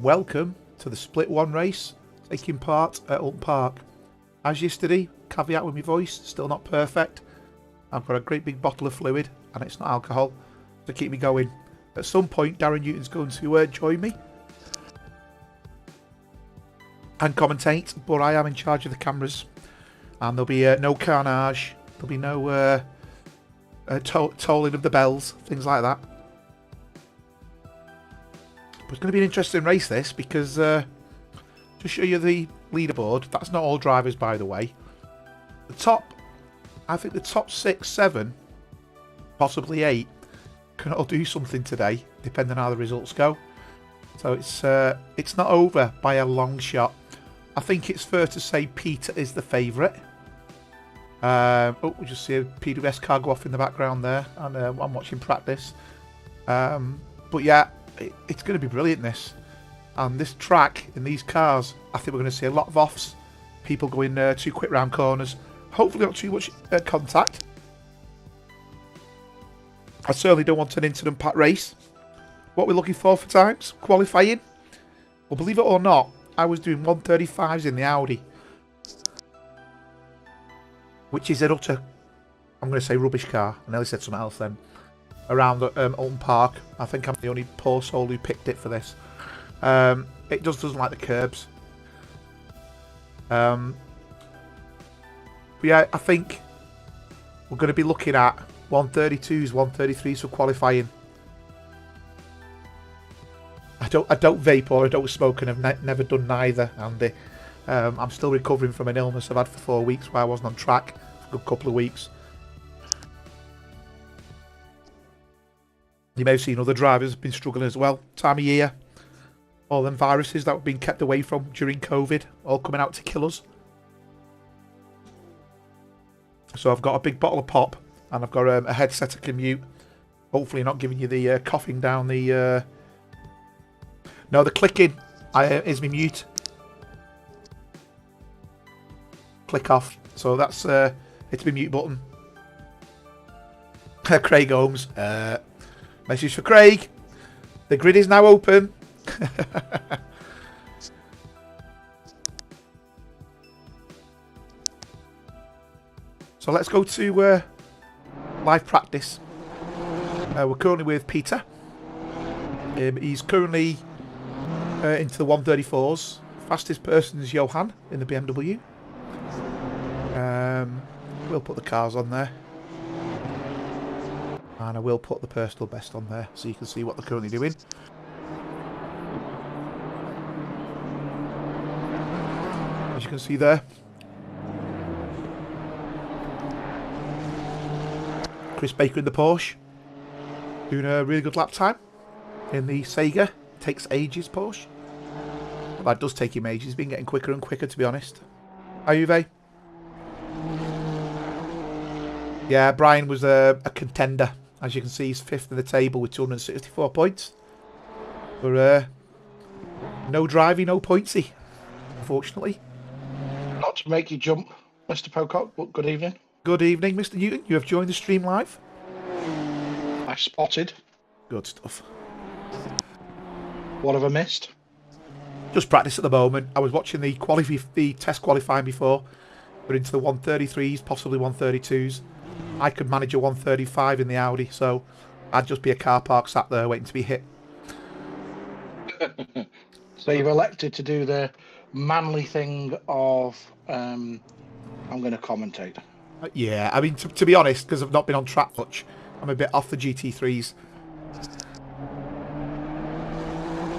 welcome to the Split 1 race taking part at Oulton Park. As yesterday, caveat with my voice, still not perfect. I've got a great big bottle of fluid and it's not alcohol to keep me going. At some point, Darren Newton's going to join me and commentate, but I am in charge of the cameras and there'll be no carnage, there'll be no tolling of the bells, things like that. But it's going to be an interesting race, this, because to show you the leaderboard, that's not all drivers, by the way. I think the top 6, 7, possibly 8, can all do something today, depending on how the results go. So it's not over by a long shot. I think it's fair to say Peter is the favourite. We just see a PWS car go off in the background there, and I'm watching practice. But yeah, it's going to be brilliant, this. And this track, in these cars, I think we're going to see a lot of offs. People going too quick round corners. Hopefully not too much contact. I certainly don't want an incident-packed race. What we're looking for times? Qualifying? Well, believe it or not, I was doing 135s in the Audi. Which is an utter, I'm going to say, rubbish car. I nearly said something else then. Around Oulton Park. I think I'm the only poor soul who picked it for this. It just doesn't like the curbs. But yeah, I think we're going to be looking at 132s, 133s for qualifying. I don't vape or I don't smoke, and I've never done neither, Andy. I'm still recovering from an illness I've had for 4 weeks where I wasn't on track for a good couple of weeks. You may have seen other drivers have been struggling as well. Time of year. All them viruses that we've been kept away from during COVID, all coming out to kill us. So I've got a big bottle of pop, and I've got a headset I can mute. Hopefully not giving you the coughing down the... No, the clicking is my mute. Click off. So that's it's my mute button. Craig Holmes. Message for Craig. The grid is now open. So let's go to live practice. We're currently with Peter. He's currently into the 134s. Fastest person is Johan in the BMW. We'll put the cars on there. And I will put the personal best on there so you can see what they're currently doing. As you can see there. Chris Baker in the Porsche. Doing a really good lap time. In the Sega. Takes ages, Porsche. Well, that does take him ages. He's been getting quicker and quicker, to be honest. Are you, Vay? Yeah, Brian was a contender. As you can see, he's 5th in the table with 264 points. But no driving, no pointsy, unfortunately. Not to make you jump, Mr. Pocock, but good evening. Good evening, Mr. Newton. You have joined the stream live. I spotted. Good stuff. What have I missed? Just practice at the moment. I was watching the test qualifying before. We're into the 133s, possibly 132s. I could manage a 135 in the Audi, so I'd just be a car park sat there waiting to be hit. So you've elected to do the manly thing of I'm going to commentate. Yeah, I mean, to be honest, because I've not been on track much, I'm a bit off the GT3s.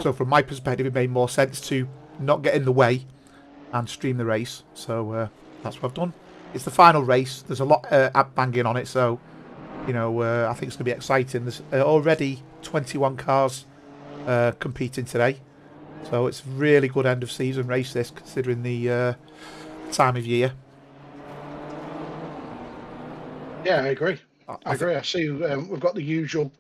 So from my perspective, it made more sense to not get in the way and stream the race. So that's what I've done. It's the final race. There's a lot banging on it, so you know I think it's going to be exciting. There's already 21 cars competing today, so it's a really good end of season race. This, considering the time of year. Yeah, I agree. I agree. I see we've got the usual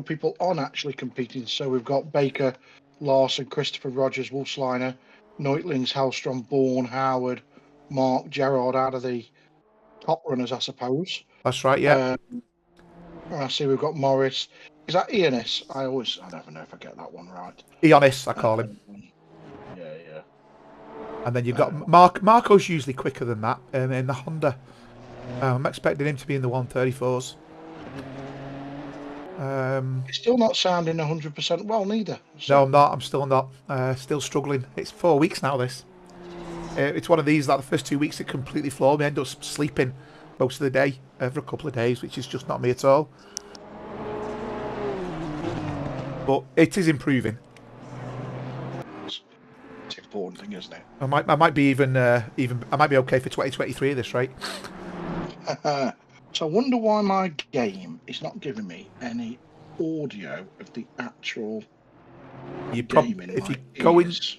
people on actually competing. So we've got Baker, Larson, Christopher Rogers, Wolfsliner, Neutlings, Hellstrom, Bourne, Howard, Mark, Gerard out of the top runners, I suppose. That's right, yeah. I see we've got Morris, Is that Ionis? I never know if I get that one right. Ionis, I call him. Yeah. And then you've got Marco's usually quicker than that in the Honda. I'm expecting him to be in the 134s. It's still not sounding 100% well, neither. So. No, I'm not. I'm still not. Still struggling. It's 4 weeks now, this. It's one of these, like the first 2 weeks, it completely floored me. I end up sleeping most of the day for a couple of days, which is just not me at all. But it is improving. It's an important thing, isn't it? I might be even I might be okay for 2023 at this rate. So I wonder why my game is not giving me any audio of the actual game in my ears.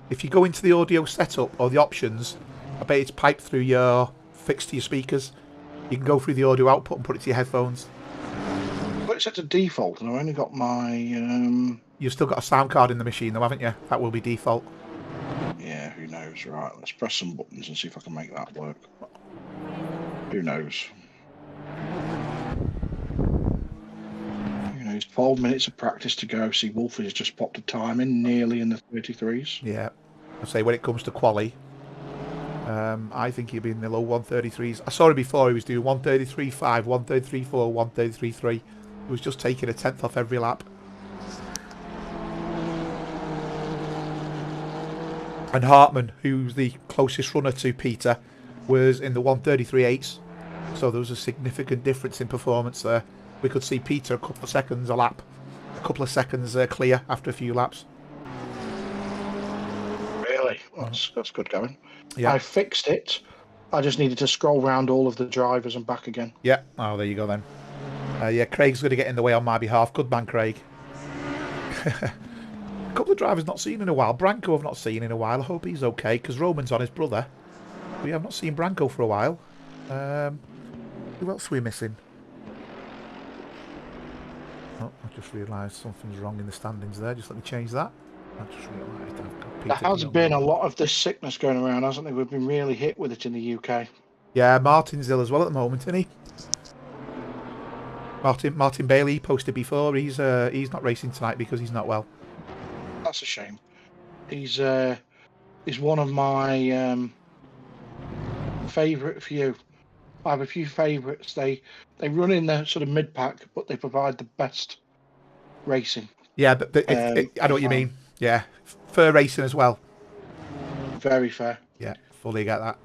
If you go into the audio setup or the options, I bet it's piped through your fixed to your speakers. You can go through the audio output and put it to your headphones. But it's set to default, and I've only got my. You've still got a sound card in the machine, though, haven't you? That will be default. Yeah, who knows? Right, let's press some buttons and see if I can make that work. Who knows? Who knows? 12 minutes of practice to go. See, Wolfie has just popped a time in, nearly in the 33s. Yeah, I say when it comes to quali, I think he'll be in the low 133s. I saw him before. He was doing 133.5, 133.4, 133.3. He was just taking a tenth off every lap. And Hartman, who's the closest runner to Peter, was in the 133.8s. So there was a significant difference in performance there. We could see Peter a couple of seconds a lap, a couple of seconds clear after a few laps. Really? That's good going. Yeah. I fixed it. I just needed to scroll around all of the drivers and back again. Yeah. Oh, there you go then. Yeah, Craig's going to get in the way on my behalf. Good man, Craig. A couple of drivers not seen in a while. Branko I've not seen in a while. I hope he's okay, because Roman's on his brother. We have not seen Branko for a while. Who else are we missing? Oh, I just realised something's wrong in the standings there. Just let me change that. I just realised I've got Peter. There has been a lot of this sickness going around, hasn't there? We've been really hit with it in the UK. Yeah, Martin's ill as well at the moment, isn't he? Martin Bailey posted before. He's not racing tonight because he's not well. That's a shame. He's one of my favourite few. I have a few favourites. They run in the sort of mid pack, but they provide the best racing. Yeah, but I know what you mean. Yeah, fair racing as well. Very fair. Yeah, fully get that.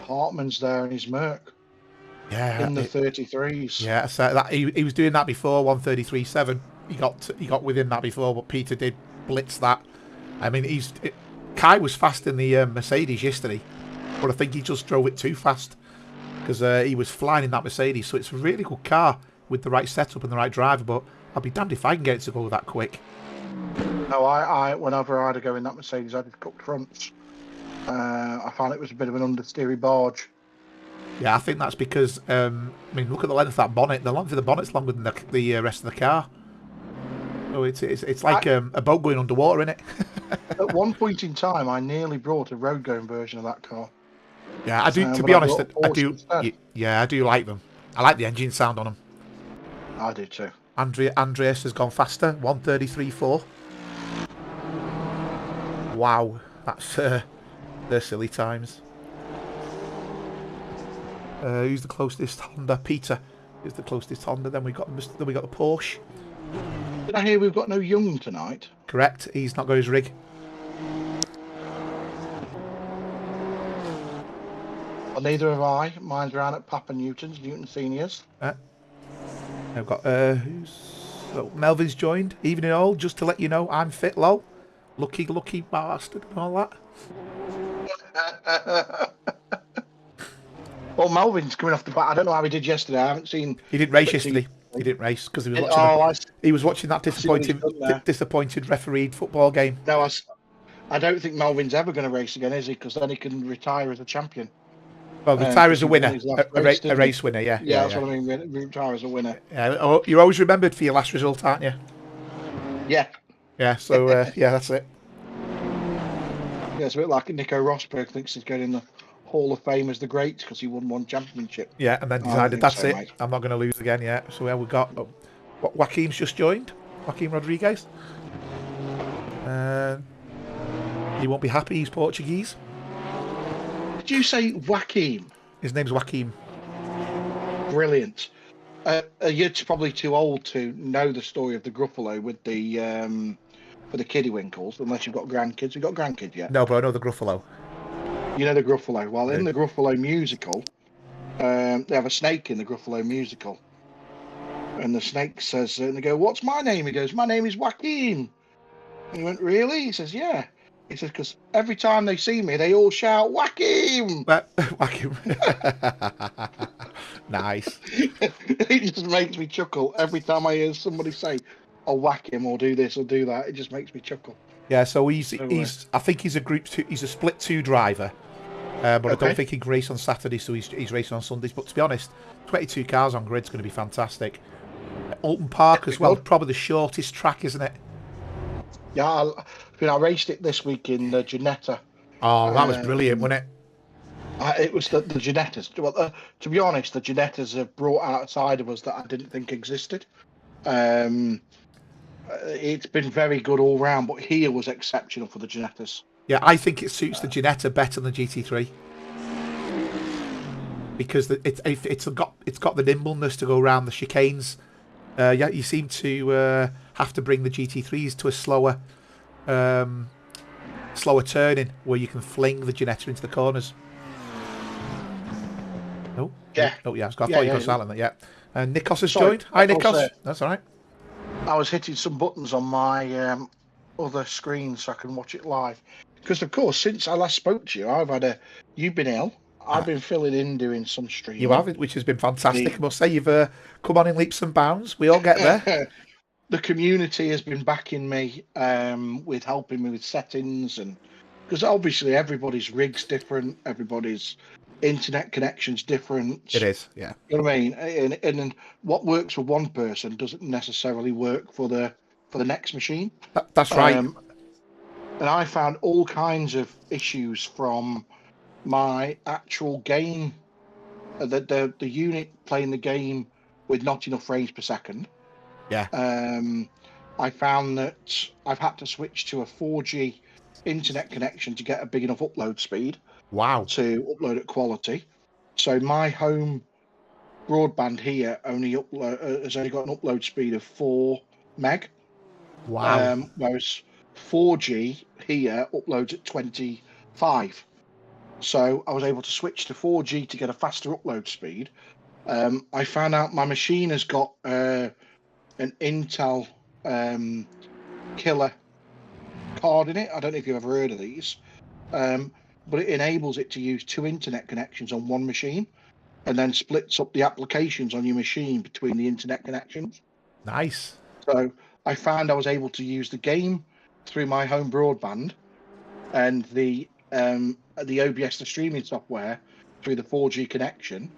Hartman's there in his Merc. Yeah, in the 33s. Yeah, so that he was doing that before 133.7. He got within that before, but Peter did blitz that. I mean, Kai was fast in the Mercedes yesterday, but I think he just drove it too fast because he was flying in that Mercedes. So it's a really good car with the right setup and the right driver. But I'll be damned if I can get it to go that quick. No, I whenever I had to go in that Mercedes, I did cooked fronts. I found it was a bit of an understeery barge. Yeah, I think that's because I mean, look at the length of that bonnet. The length of the bonnet's longer than the rest of the car. So it's like a boat going underwater, isn't it? At one point in time, I nearly brought a road-going version of that car. Yeah, I do. To be honest, I do. Yeah, I do like them. I like the engine sound on them. I do too. Andreas has gone faster. 133.4. Wow, that's they're silly times. Who's the closest Honda? Peter is the closest Honda. Then we got the Porsche. Did I hear we've got no Young tonight? Correct. He's not got his rig. Well, neither have I. Mine's around at Papa Newton's, Newton Seniors. I've got Melvin's joined. Evening all. Just to let you know, I'm fit, lol. Lucky bastard and all that. Well, Melvin's coming off the back. I don't know how he did yesterday. I haven't seen. He didn't race yesterday. He didn't race because he was watching. He was watching that disappointed refereed football game. No, I don't think Melvin's ever going to race again, is he? Because then he can retire as a champion. Well, retire as a winner, a race winner. Yeah, that's what I mean. Retire as a winner. Yeah, you're always remembered for your last result, aren't you? Yeah. Yeah. So yeah, that's it. Yeah, it's a bit like Nico Rosberg thinks he's going in the Hall of Fame as the greats because he won one championship. Yeah, and then I don't decided think that's so, it. mate. I'm not going to lose again. Yeah. So we got Joaquim's just joined. Joaquim Rodriguez. He won't be happy. He's Portuguese. Did you say Joaquim? His name's Joaquim. Brilliant. You're probably too old to know the story of the Gruffalo with the for the Kiddywinkles, unless you've got grandkids. You got grandkids yet? No, but I know the Gruffalo. You know the Gruffalo. Well, in the Gruffalo musical, they have a snake in the Gruffalo musical, and the snake says, and they go, "What's my name?" He goes, "My name is Joaquin." And he went, "Really?" He says, "Yeah." He says, "Because every time they see me, they all shout Joaquin." Joaquim. Nice. It just makes me chuckle every time I hear somebody say, "I'll whack him," or "do this," or "do that." It just makes me chuckle. Yeah, so he's I think he's a group two. He's a split 2 driver, but I don't think he can race on Saturday, so he's racing on Sundays. But to be honest, 22 cars on grid's going to be fantastic. Oulton Park as well, probably the shortest track, isn't it? Yeah, I raced it this week in the Ginetta. Oh, that was brilliant, wasn't it? It was the Ginettas. Well, to be honest, the Ginettas have brought out a side of us that I didn't think existed. It's been very good all round, but here was exceptional for the Ginettas. Yeah, I think it suits the Ginetta better than the GT3 because it's got the nimbleness to go around the chicanes. Yeah, you seem to have to bring the GT3s to a slower turning where you can fling the Ginetta into the corners. Oh, yeah. Oh, yeah. I thought you got silent there. Yeah. And Nikos has Sorry, joined. Hi, Nikos. That's all right. I was hitting some buttons on my other screen so I can watch it live. Because, of course, since I last spoke to you, you've been ill. I've been filling in doing some streaming. You have, which has been fantastic. I must say, you've come on in leaps and bounds. We all get there. The community has been backing me with helping me with settings, and because obviously everybody's rig's different, everybody's internet connection's different. It is, yeah. You know what I mean? And what works for one person doesn't necessarily work for the next machine. That's right. And I found all kinds of issues from my actual game, the unit playing the game with not enough frames per second. Yeah. I found that I've had to switch to a 4G internet connection to get a big enough upload speed. Wow. To upload at quality. So my home broadband here has only got an upload speed of 4 meg. Wow. Whereas 4G here uploads at 25. So I was able to switch to 4G to get a faster upload speed. I found out my machine has got an Intel killer card in it. I don't know if you've ever heard of these, but it enables it to use 2 internet connections on one machine and then splits up the applications on your machine between the internet connections. Nice. So I found I was able to use the game through my home broadband and the OBS, the streaming software, through the 4G connection.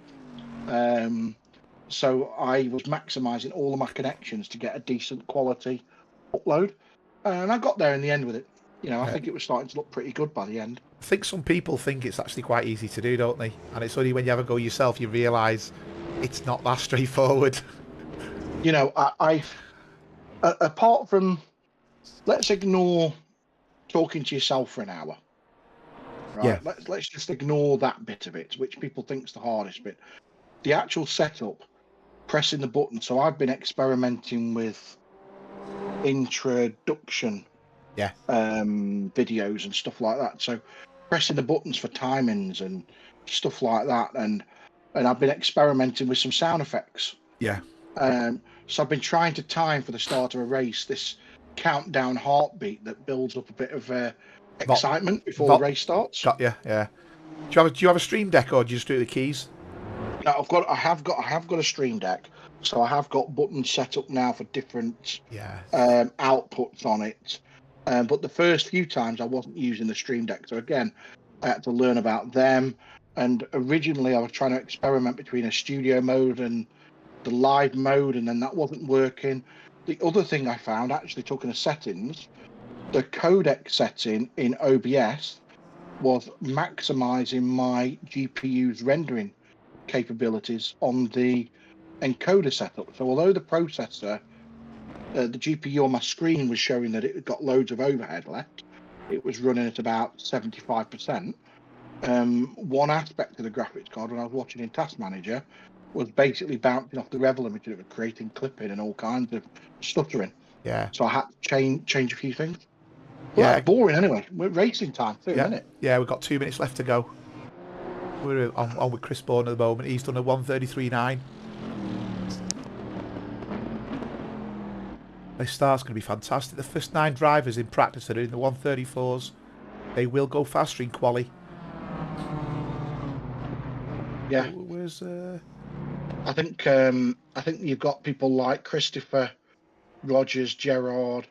So I was maximizing all of my connections to get a decent quality upload, and I got there in the end with it. I think it was starting to look pretty good by the end. I think some people think it's actually quite easy to do, don't they? And it's only when you have a go yourself you realise it's not that straightforward. I apart from, let's ignore talking to yourself for an hour. Right? Yeah. Let's just ignore that bit of it, which people think's the hardest bit. The actual setup, pressing the button. So I've been experimenting with introduction videos and stuff like that. So pressing the buttons for timings and stuff like that, and I've been experimenting with some sound effects. Yeah. So I've been trying to time for the start of a race this countdown heartbeat that builds up a bit of excitement before the race starts. Got you, yeah. Do you have a stream deck or do you just do the keys? No, I have got a stream deck, so I have got buttons set up now for different outputs on it. But the first few times I wasn't using the stream deck, so again I had to learn about them. And originally I was trying to experiment between a studio mode and the live mode, and then that wasn't working. The other thing I found, actually talking of settings, the codec setting in OBS was maximising my GPU's rendering capabilities on the encoder setup. So although the processor, the GPU on my screen was showing that it had got loads of overhead left, it was running at about 75%. One aspect of the graphics card when I was watching in Task Manager was basically bouncing off the rev limiter. It was creating clipping and all kinds of stuttering. Yeah. So I had to change a few things. Well, Yeah. that's boring anyway. We're racing time too, Yeah. isn't it? Yeah, we've got 2 minutes left to go. We're on with Chris Bourne at the moment. He's done a 1:33.9. This start's going to be fantastic. The first 9 drivers in practice are in the 1:34s. They will go faster in quali. Yeah. Where's I think you've got people like Christopher, Rogers, Gerard.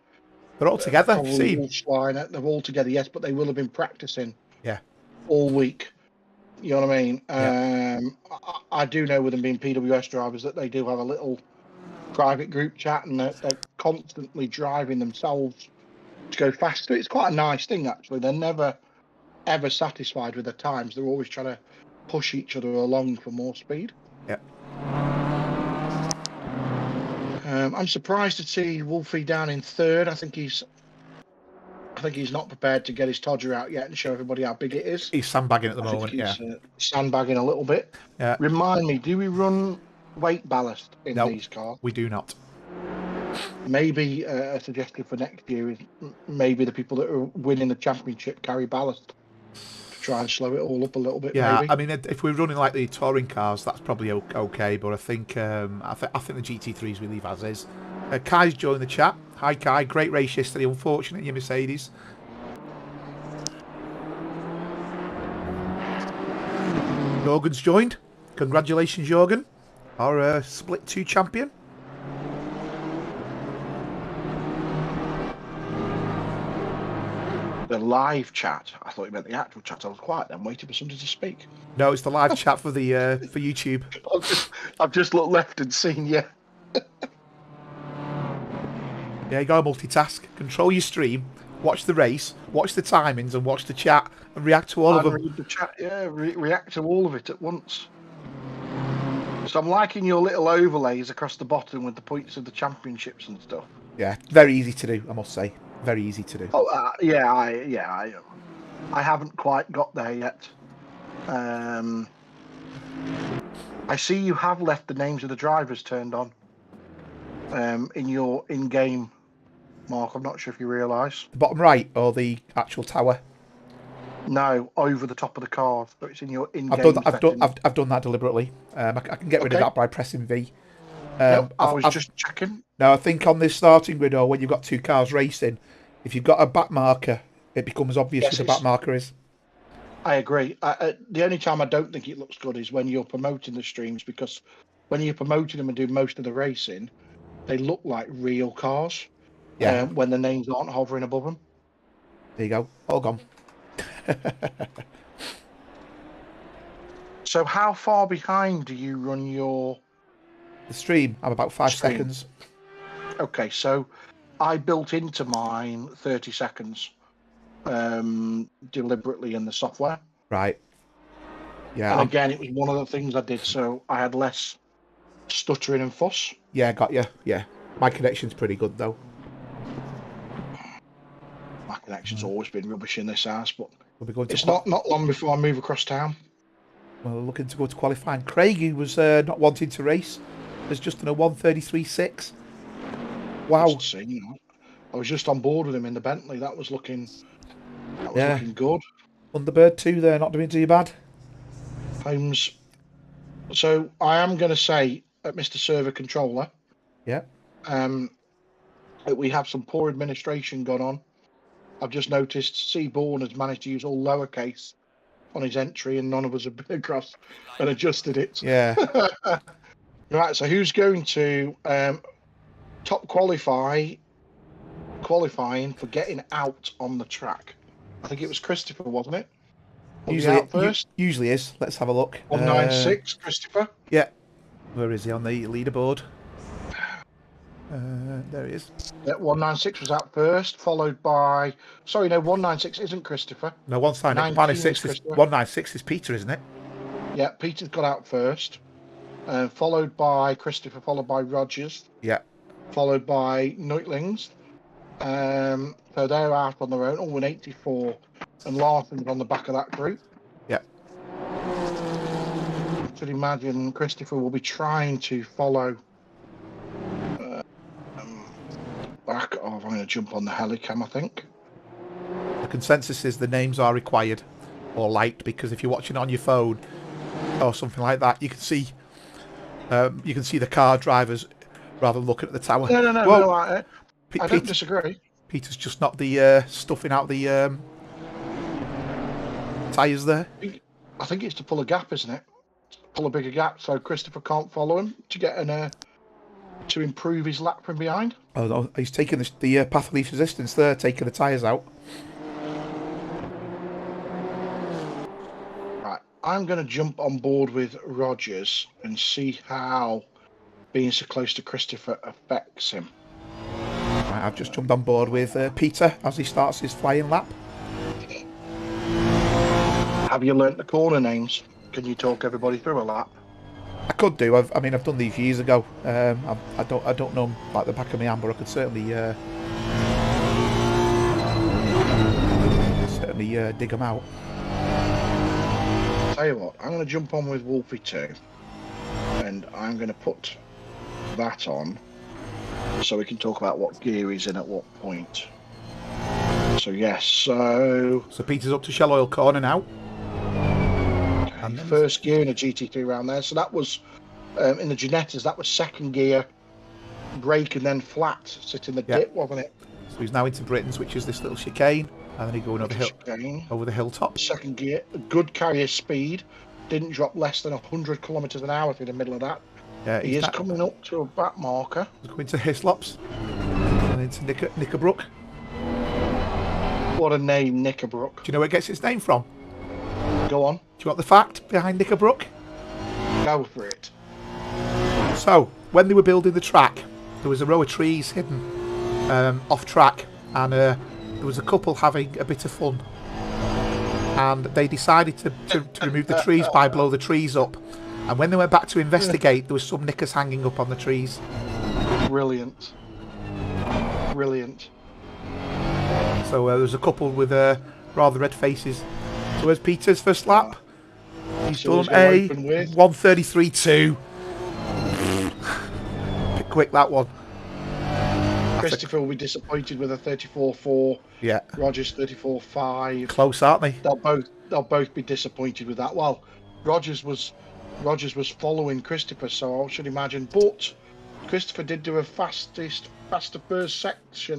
they're all together. Probably Wolfswine. They're all together, yes, but they will have been practicing. Yeah. All week. You know what I mean? Yeah. I do know with them being PWS drivers that they do have a little private group chat, and they're constantly driving themselves to go faster. It's quite a nice thing, actually. They're never ever satisfied with their times. They're always trying to push each other along for more speed. Yeah. I'm surprised to see Wolfie down in third. I think he's not prepared to get his Todger out yet and show everybody how big it is. He's sandbagging at the moment. He's sandbagging a little bit. Yeah. Remind me, do we run weight ballast in these cars? We do not. Maybe a suggestion for next year is maybe the people that are winning the championship carry ballast to try and slow it all up a little bit. Yeah, maybe. I mean, if we're running like the touring cars, that's probably okay. But I think I think the GT3s we leave as is. Kai's joined the chat. Hi Kai, great race yesterday. Unfortunate in your Mercedes. Jorgen's joined. Congratulations, Jorgen, our Split 2 champion. The live chat. I thought you meant the actual chat. I was quiet then, waiting for somebody to speak. No, it's the live chat for the for YouTube. I've just looked left and seen you. Yeah, you got to multitask. Control your stream, watch the race, watch the timings, and watch the chat, and react to all of them. Read the chat, yeah, react to all of it at once. So I'm liking your little overlays across the bottom with the points of the championships and stuff. Yeah, very easy to do, I must say. Very easy to do. Oh, I haven't quite got there yet. I see you have left the names of the drivers turned on in your in-game, Mark. I'm not sure if you realise. The bottom right or the actual tower? No, over the top of the cars. So it's in your in-game. I've done that deliberately. I can get rid of that by pressing V. Nope, I was just checking. No, I think on this starting grid, or when you've got 2 cars racing, if you've got a back marker, it becomes obvious who the back marker is. I agree. The only time I don't think it looks good is when you're promoting the streams, because when you're promoting them and do most of the racing, they look like real cars. Yeah. When the names aren't hovering above them. There you go. All gone. So how far behind do you run the stream? I'm about 5 seconds. Okay, so I built into mine 30 seconds deliberately in the software. Right. Yeah. And again, it was one of the things I did, so I had less stuttering and fuss. Yeah, got you. Yeah. My connection's pretty good, though. My connection's always been rubbish in this house, but we'll be going to it's not long before I move across town. Well, looking to go to qualifying. Craig, who was not wanting to race, has just done a 1:33.6. Wow. I was just on board with him in the Bentley. That was looking looking good. Thunderbird 2 there, not doing too bad. Holmes. So I am going to say at Mr. Server Controller. Yeah. We have some poor administration gone on. I've just noticed Seaborn has managed to use all lowercase on his entry, and none of us have been across and adjusted it. Yeah. Right. So who's going to top qualifying for getting out on the track? I think it was Christopher, wasn't it? Usually is. Let's have a look. 196, Christopher. Yeah. Where is he on the leaderboard? There he is. Yeah, 196 was out first, followed by. Sorry, no, 196 isn't Christopher. No, 196 is Christopher. 196 is Peter, isn't it? Yeah, Peter's got out first, followed by Christopher, followed by Rogers, Yeah. followed by Neutlings. So they're out on their own. Oh, an 84, and Larson's on the back of that group. Yeah. I should imagine Christopher will be trying to follow. Back of, I'm going to jump on the helicam, I think. The consensus is the names are required or liked, because if you're watching on your phone or something like that, you can see the car drivers rather than looking at the tower. No, I don't disagree. Peter's just knocked the stuffing out the tyres there. I think it's to pull a gap, isn't it? Pull a bigger gap so Christopher can't follow him to get to improve his lap from behind. Oh, he's taking the path of least resistance there, taking the tyres out. Right, I'm going to jump on board with Rogers and see how being so close to Christopher affects him. Right, I've just jumped on board with Peter as he starts his flying lap. Have you learnt the corner names? Can you talk everybody through a lap? I could do. I've done these years ago. I don't know them like the back of my hand, but I could certainly dig them out. Tell you what, I'm going to jump on with Wolfie 2, and I'm going to put that on so we can talk about what gear he's in at what point. So yes, so Peter's up to Shell Oil corner now. Okay, first gear in a GT3 round there. So that was in the Ginettas. That was second gear, brake and then flat, sit in the dip, wasn't it? So he's now into Britain's, which is this little chicane, and then he going over the hilltop. Second gear, good carrier speed, didn't drop less than 100 kilometers an hour through the middle of that. Yeah, he is coming up to a back marker. He's going to Hislops and into Knickerbrook. What a name, Knickerbrook. Do you know where it gets its name from? Go on. Do you want the fact behind Knickerbrook? Go for it. So, when they were building the track, there was a row of trees hidden off track, and there was a couple having a bit of fun. And they decided to remove the trees by blow the trees up. And when they went back to investigate, there was some knickers hanging up on the trees. Brilliant. Brilliant. So there was a couple with rather red faces. So where's Peter's first lap? He's done a 1:33.2. Bit quick, that one. Christopher will be disappointed with a 34.4. Yeah. Rogers 34.5. Close, aren't they? They'll both be disappointed with that. Well, Rogers was following Christopher, so I should imagine. But Christopher did do a faster first sector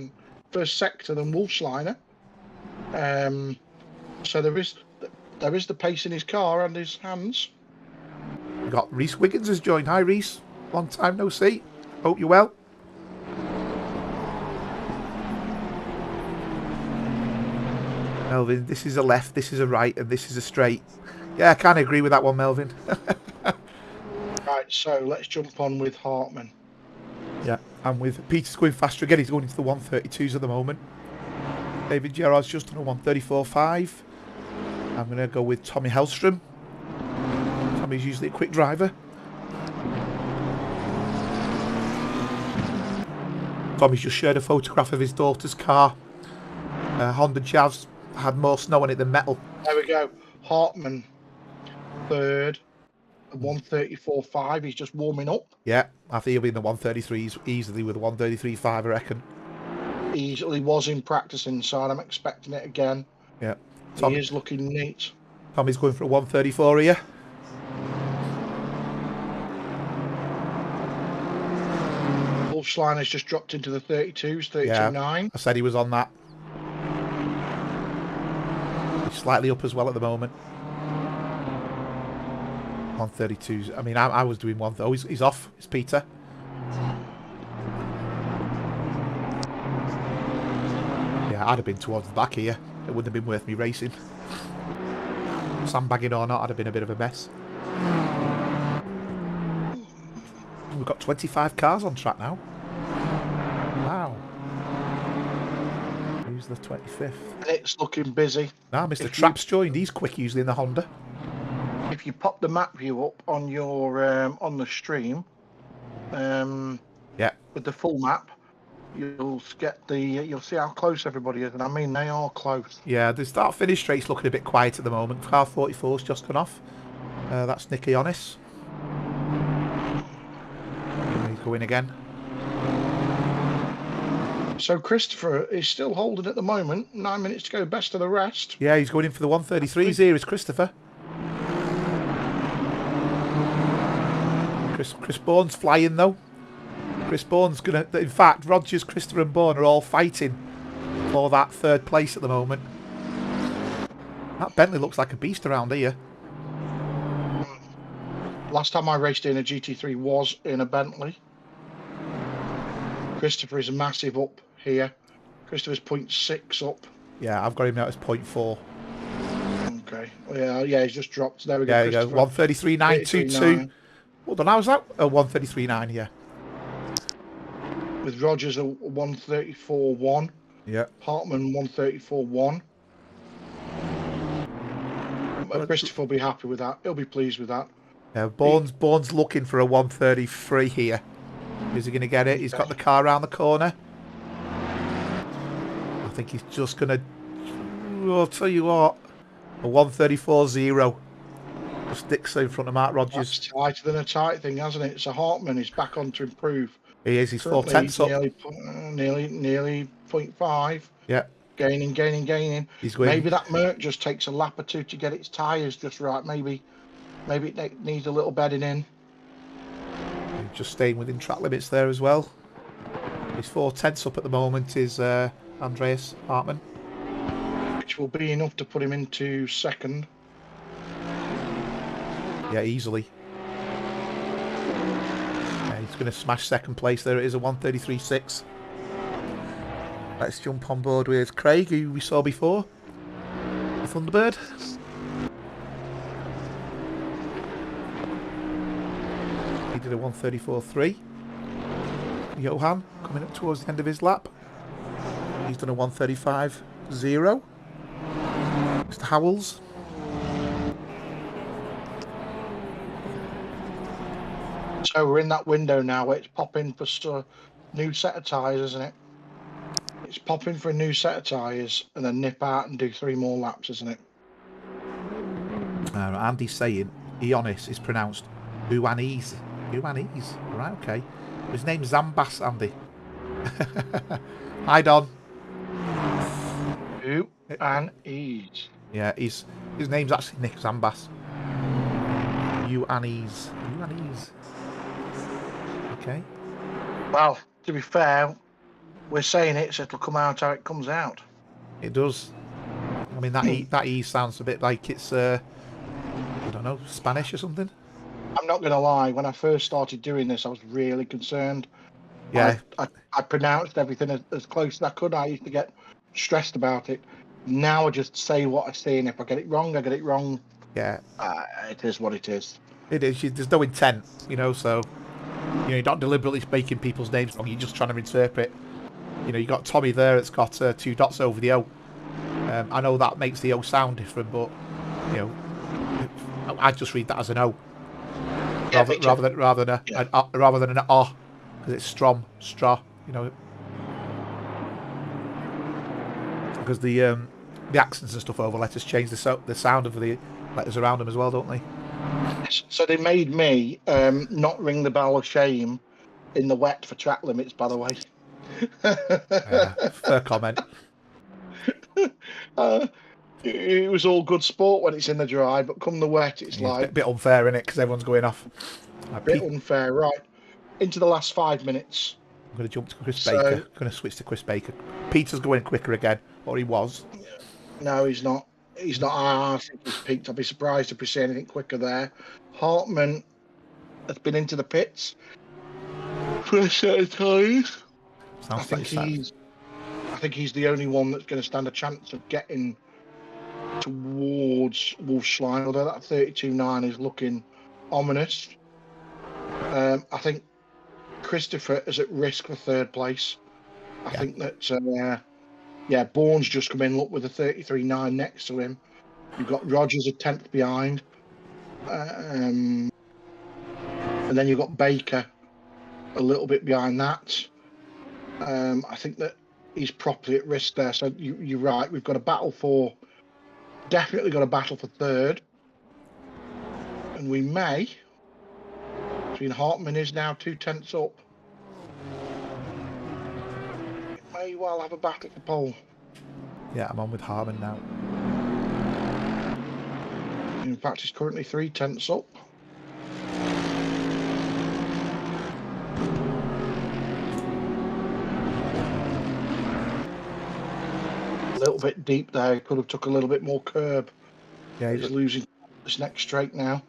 than Wolfsliner. So there is the pace in his car and his hands. We've got Reese Wiggins has joined. Hi Reese, long time no see. Hope you're well. Melvin, this is a left, this is a right, and this is a straight. Yeah, I kind of agree with that one, Melvin. Right, so let's jump on with Hartman. Yeah, and with Peter's going faster again. He's going into the 132s at the moment. David Gerard's just on a 134.5. I'm going to go with Tommy Hellstrom. Tommy's usually a quick driver. Tommy's just shared a photograph of his daughter's car. Honda Jazz had more snow on it than metal. There we go. Hartman, third, 134.5. He's just warming up. Yeah, I think he'll be in the 133s easily with a 133.5, I reckon. Easily was in practicing, so I'm expecting it again. Yeah. He is looking neat. Tommy's going for a 134 here. Wolfsliner's just dropped into the 32s, 32.9. Yeah, I said he was on that. He's slightly up as well at the moment. 132s. I mean, I was doing one. Oh, he's off. It's Peter. Yeah, I'd have been towards the back here. It wouldn't have been worth me racing. Sandbagging or not, I'd have been a bit of a mess. We've got 25 cars on track now. Wow. Who's the 25th? And it's looking busy. Now, Mr. Trapp's joined. He's quick usually in the Honda. If you pop the map view up on your on the stream, yeah, with the full map, you'll see how close everybody is, and I mean they are close. Yeah, the start-finish straight's looking a bit quiet at the moment. Car 44's just gone off. That's Nicky Onis. He's going again. So Christopher is still holding at the moment. 9 minutes to go, best of the rest. Yeah, he's going in for the 133s here, is Christopher. Chris Bourne's flying though. Chris Bourne's gonna. In fact, Rogers, Christopher, and Bourne are all fighting for that third place at the moment. That Bentley looks like a beast around here. Last time I raced in a GT3 was in a Bentley. Christopher is a massive up here. Christopher's 0.6 up. Yeah, I've got him now as 0.4. Okay. Yeah, he's just dropped. There we go. There you go. 133.922. Hold on, how's that? Oh, 133.9, yeah. With Rogers a 134.1. Yeah. Hartman 134.1. Christopher will be happy with that. He'll be pleased with that. Yeah, Bourne's looking for a 133 here. Is he going to get it? He's got the car around the corner. I think he's just going to... I'll tell you what. A 134.0. Sticks in front of Mark Rogers. That's tighter than a tight thing, hasn't it? So Hartman is back on to improve. He is. He's 4 tenths up. Nearly 0.5. Yeah. Gaining. He's going... Maybe that Merc just takes a lap or two to get its tyres just right. Maybe it needs a little bedding in. Just staying within track limits there as well. He's 4 tenths up at the moment, is Andreas Hartman. Which will be enough to put him into second. Yeah, easily. Yeah, he's going to smash second place. There it is, a 133.6. Let's jump on board with Craig, who we saw before. The Thunderbird. He did a 134.3. Johan coming up towards the end of his lap. He's done a 135.0. Mr. Howells. So we're in that window now where it's popping for a new set of tyres, isn't it? It's popping for a new set of tyres and then nip out and do 3 more laps, isn't it? Andy's saying Ionis is pronounced Uanis. Uanis. Right, okay. His name's Zambas, Andy. Hi, Don. Uanis. Yeah, his name's actually Nick Zambas. Uanis. Okay. Well, to be fair, we're saying it, so it'll come out how it comes out. It does. I mean, that E sounds a bit like it's, I don't know, Spanish or something. I'm not going to lie, when I first started doing this, I was really concerned. Yeah. I pronounced everything as close as I could. I used to get stressed about it. Now I just say what I say, and if I get it wrong, I get it wrong. Yeah. It is what it is. It is. There's no intent, so... you're not deliberately making people's names wrong. You're just trying to interpret. You got Tommy there that's got 2 dots over the O. I know that makes the O sound different, but I just read that as an O, rather than an O, because it's straw. Because the accents and stuff over letters change the sound of the letters around them as well, don't they? So they made me not ring the bell of shame in the wet for track limits, by the way. Fair comment. It was all good sport when it's in the dry, but come the wet, it's like... a bit unfair, isn't it? Because everyone's going off. A bit unfair, right. Into the last 5 minutes. I'm going to jump to Chris Baker. I'm going to switch to Chris Baker. Peter's going quicker again, or he was. No, he's not. He's not. I think he's peaked. I'd be surprised if we see anything quicker there. Hartman has been into the pits for a set of tyres. I think he's the only one that's going to stand a chance of getting towards Wolfsline, although that 32.9 is looking ominous. I think Christopher is at risk for 3rd place. I think that, yeah, Bourne's just come in, look, with a 33.9 next to him. You've got Rogers a 10th behind. And then you've got Baker a little bit behind that. I think that he's properly at risk there. So you're right. We've got a battle for, definitely got a battle for third. And we may, between Hartman is now 2/10 up. We may well have a battle for pole. Yeah, I'm on with Hartman now. In fact, he's currently 3/10 up. A little bit deep there. He could have took a little bit more curb. Yeah, he's losing this next straight now.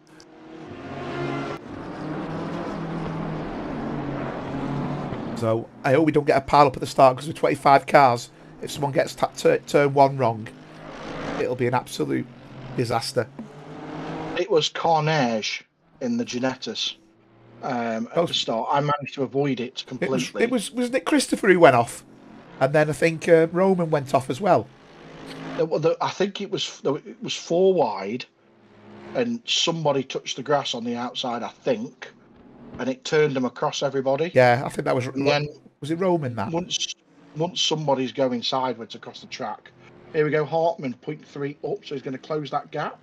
So I hope we don't get a pile up at the start because with 25 cars, if someone gets turn one wrong, it'll be an absolute disaster. It was carnage in the Genettas at the start. I managed to avoid it completely. Wasn't it Christopher who went off? And then I think Roman went off as well. I think it was 4 wide, and somebody touched the grass on the outside, I think, and it turned them across everybody. Yeah, I think that was. And then was it Roman that? Once somebody's going sideways across the track, here we go. Hartman 0.3 up, so he's going to close that gap.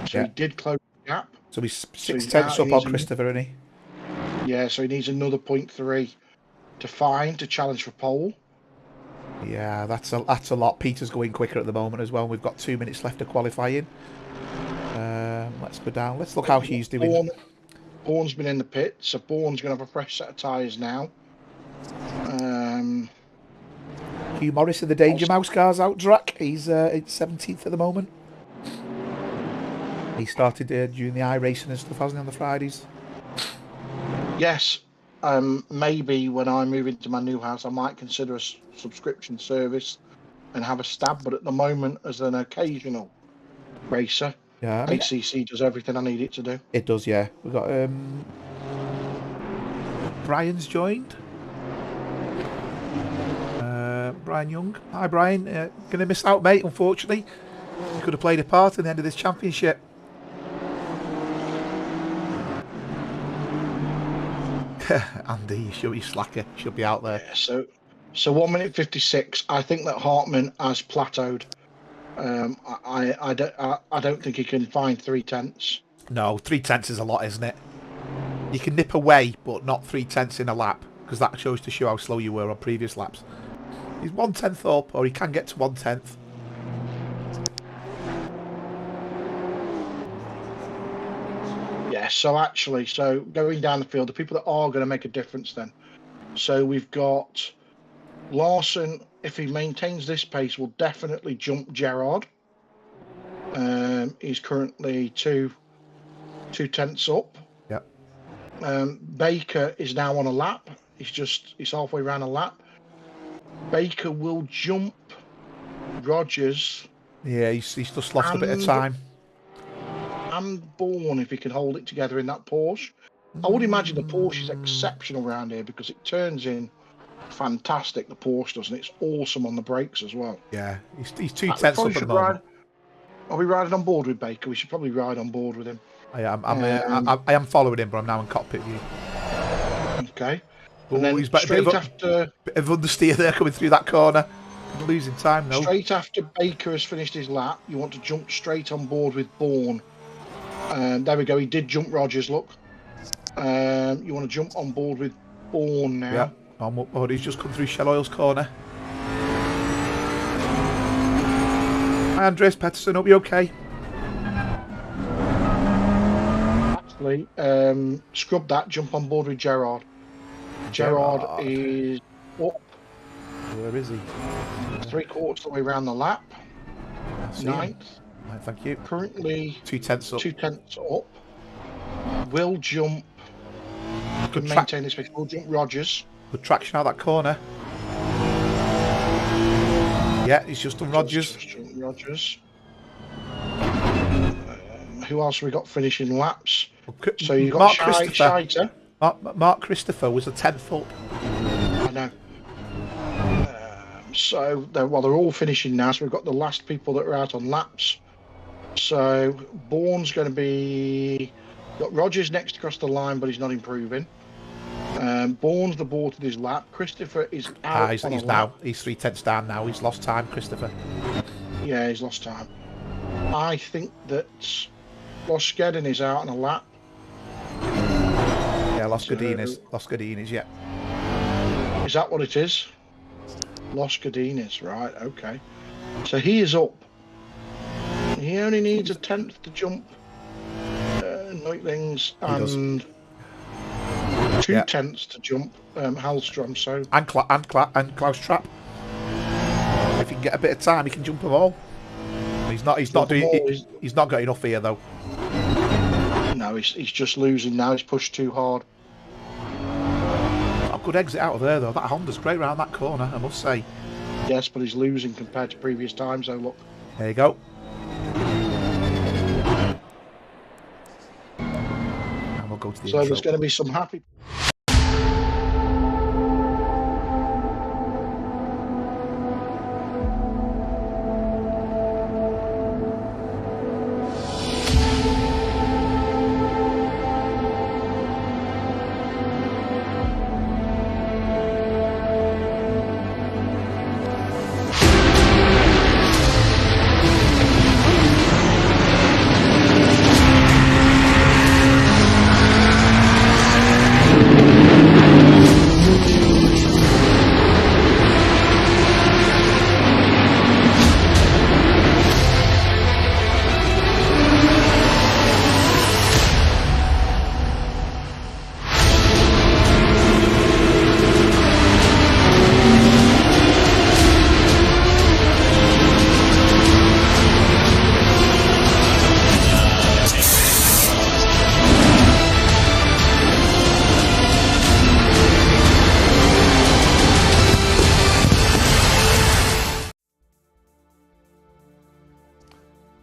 So he did close the gap. So he's 6/10 up on Christopher, isn't he? Yeah, so he needs another 0.3 to challenge for pole. Yeah, that's a lot. Peter's going quicker at the moment as well. We've got 2 minutes left of qualifying. Let's go down. Let's look how he's doing. Bourne's been in the pit, so Bourne's going to have a fresh set of tyres now. Hugh Morris in the Danger Mouse car's out, Drac. He's 17th at the moment. He started during the iRacing and stuff, hasn't he, on the Fridays? Yes. Maybe when I move into my new house, I might consider a subscription service and have a stab. But at the moment, as an occasional racer, yeah, ACC does everything I need it to do. It does, yeah. We've got Brian's joined. Brian Young. Hi, Brian. Going to miss out, mate, unfortunately. You could have played a part in the end of this championship. Andy, you slacker. Should be out there. Yeah, so 1 minute 56. I think that Hartman has plateaued. I don't think he can find 3/10. No, 3/10 is a lot, isn't it? You can nip away, but not 3/10 in a lap, because that shows to show how slow you were on previous laps. He's 1/10 up, or he can get to 1/10. Yeah, so going down the field, the people that are going to make a difference then. So we've got Larson, if he maintains this pace, will definitely jump Gerard. He's currently 2/10 up. Yep. Baker is now on a lap. He's halfway around a lap. Baker will jump Rogers. Yeah, he's just lost a bit of time. And Bourne, if he can hold it together in that Porsche. I would imagine the Porsche is exceptional around here because it turns in fantastic, the Porsche does, and it's awesome on the brakes as well. Yeah, he's 2/10 up at the moment. Are we riding on board with Baker? We should probably ride on board with him. I am following him, but I'm now in cockpit view. Okay. And then he's straight after... bit of understeer there coming through that corner. Losing time, though. Straight after Baker has finished his lap, you want to jump straight on board with Bourne. There we go. He did jump Rogers, look. You want to jump on board with Bourne now. Yeah. Oh, he's just come through Shell Oil's corner. Hi, Andres Petterson. Hope you're okay. Actually, scrub that. Jump on board with Gerard. Gerard is up. Where is he? 3/4 of the way around the lap. 9th. Right, thank you. Currently 2/10 up. 2/10 up. Will jump. Can maintain this pace. Will jump Rogers. Good traction out that corner. Yeah, he's just done Rogers. Rogers. Who else have we got finishing laps? So you've got Mark Scheiter. Mark Christopher was a 10th up. I know. So they're all finishing now. So we've got the last people that are out on laps. So Bourne's going to be got Rogers next across the line, but he's not improving. Bourne's aborted his lap. Christopher is out he's on a now lap. he's 3/10 down now. He's lost time, Christopher. Yeah, he's lost time. I think that Loskedin is out on a lap. Yeah, Loskedin is, yeah. Is that what it is? Loskedin is, right, okay. So he is up. He only needs a 10th to jump Noitlings and 2/10 to jump Hallstrom. So and Klaus Trapp. If he can get a bit of time, he can jump them all. He's not got enough here though. No, he's just losing now. He's pushed too hard. A good exit out of there though. That Honda's great round that corner, I must say. Yes, but he's losing compared to previous times. So look. There you go. Go to the so intro. There's going to be some happy.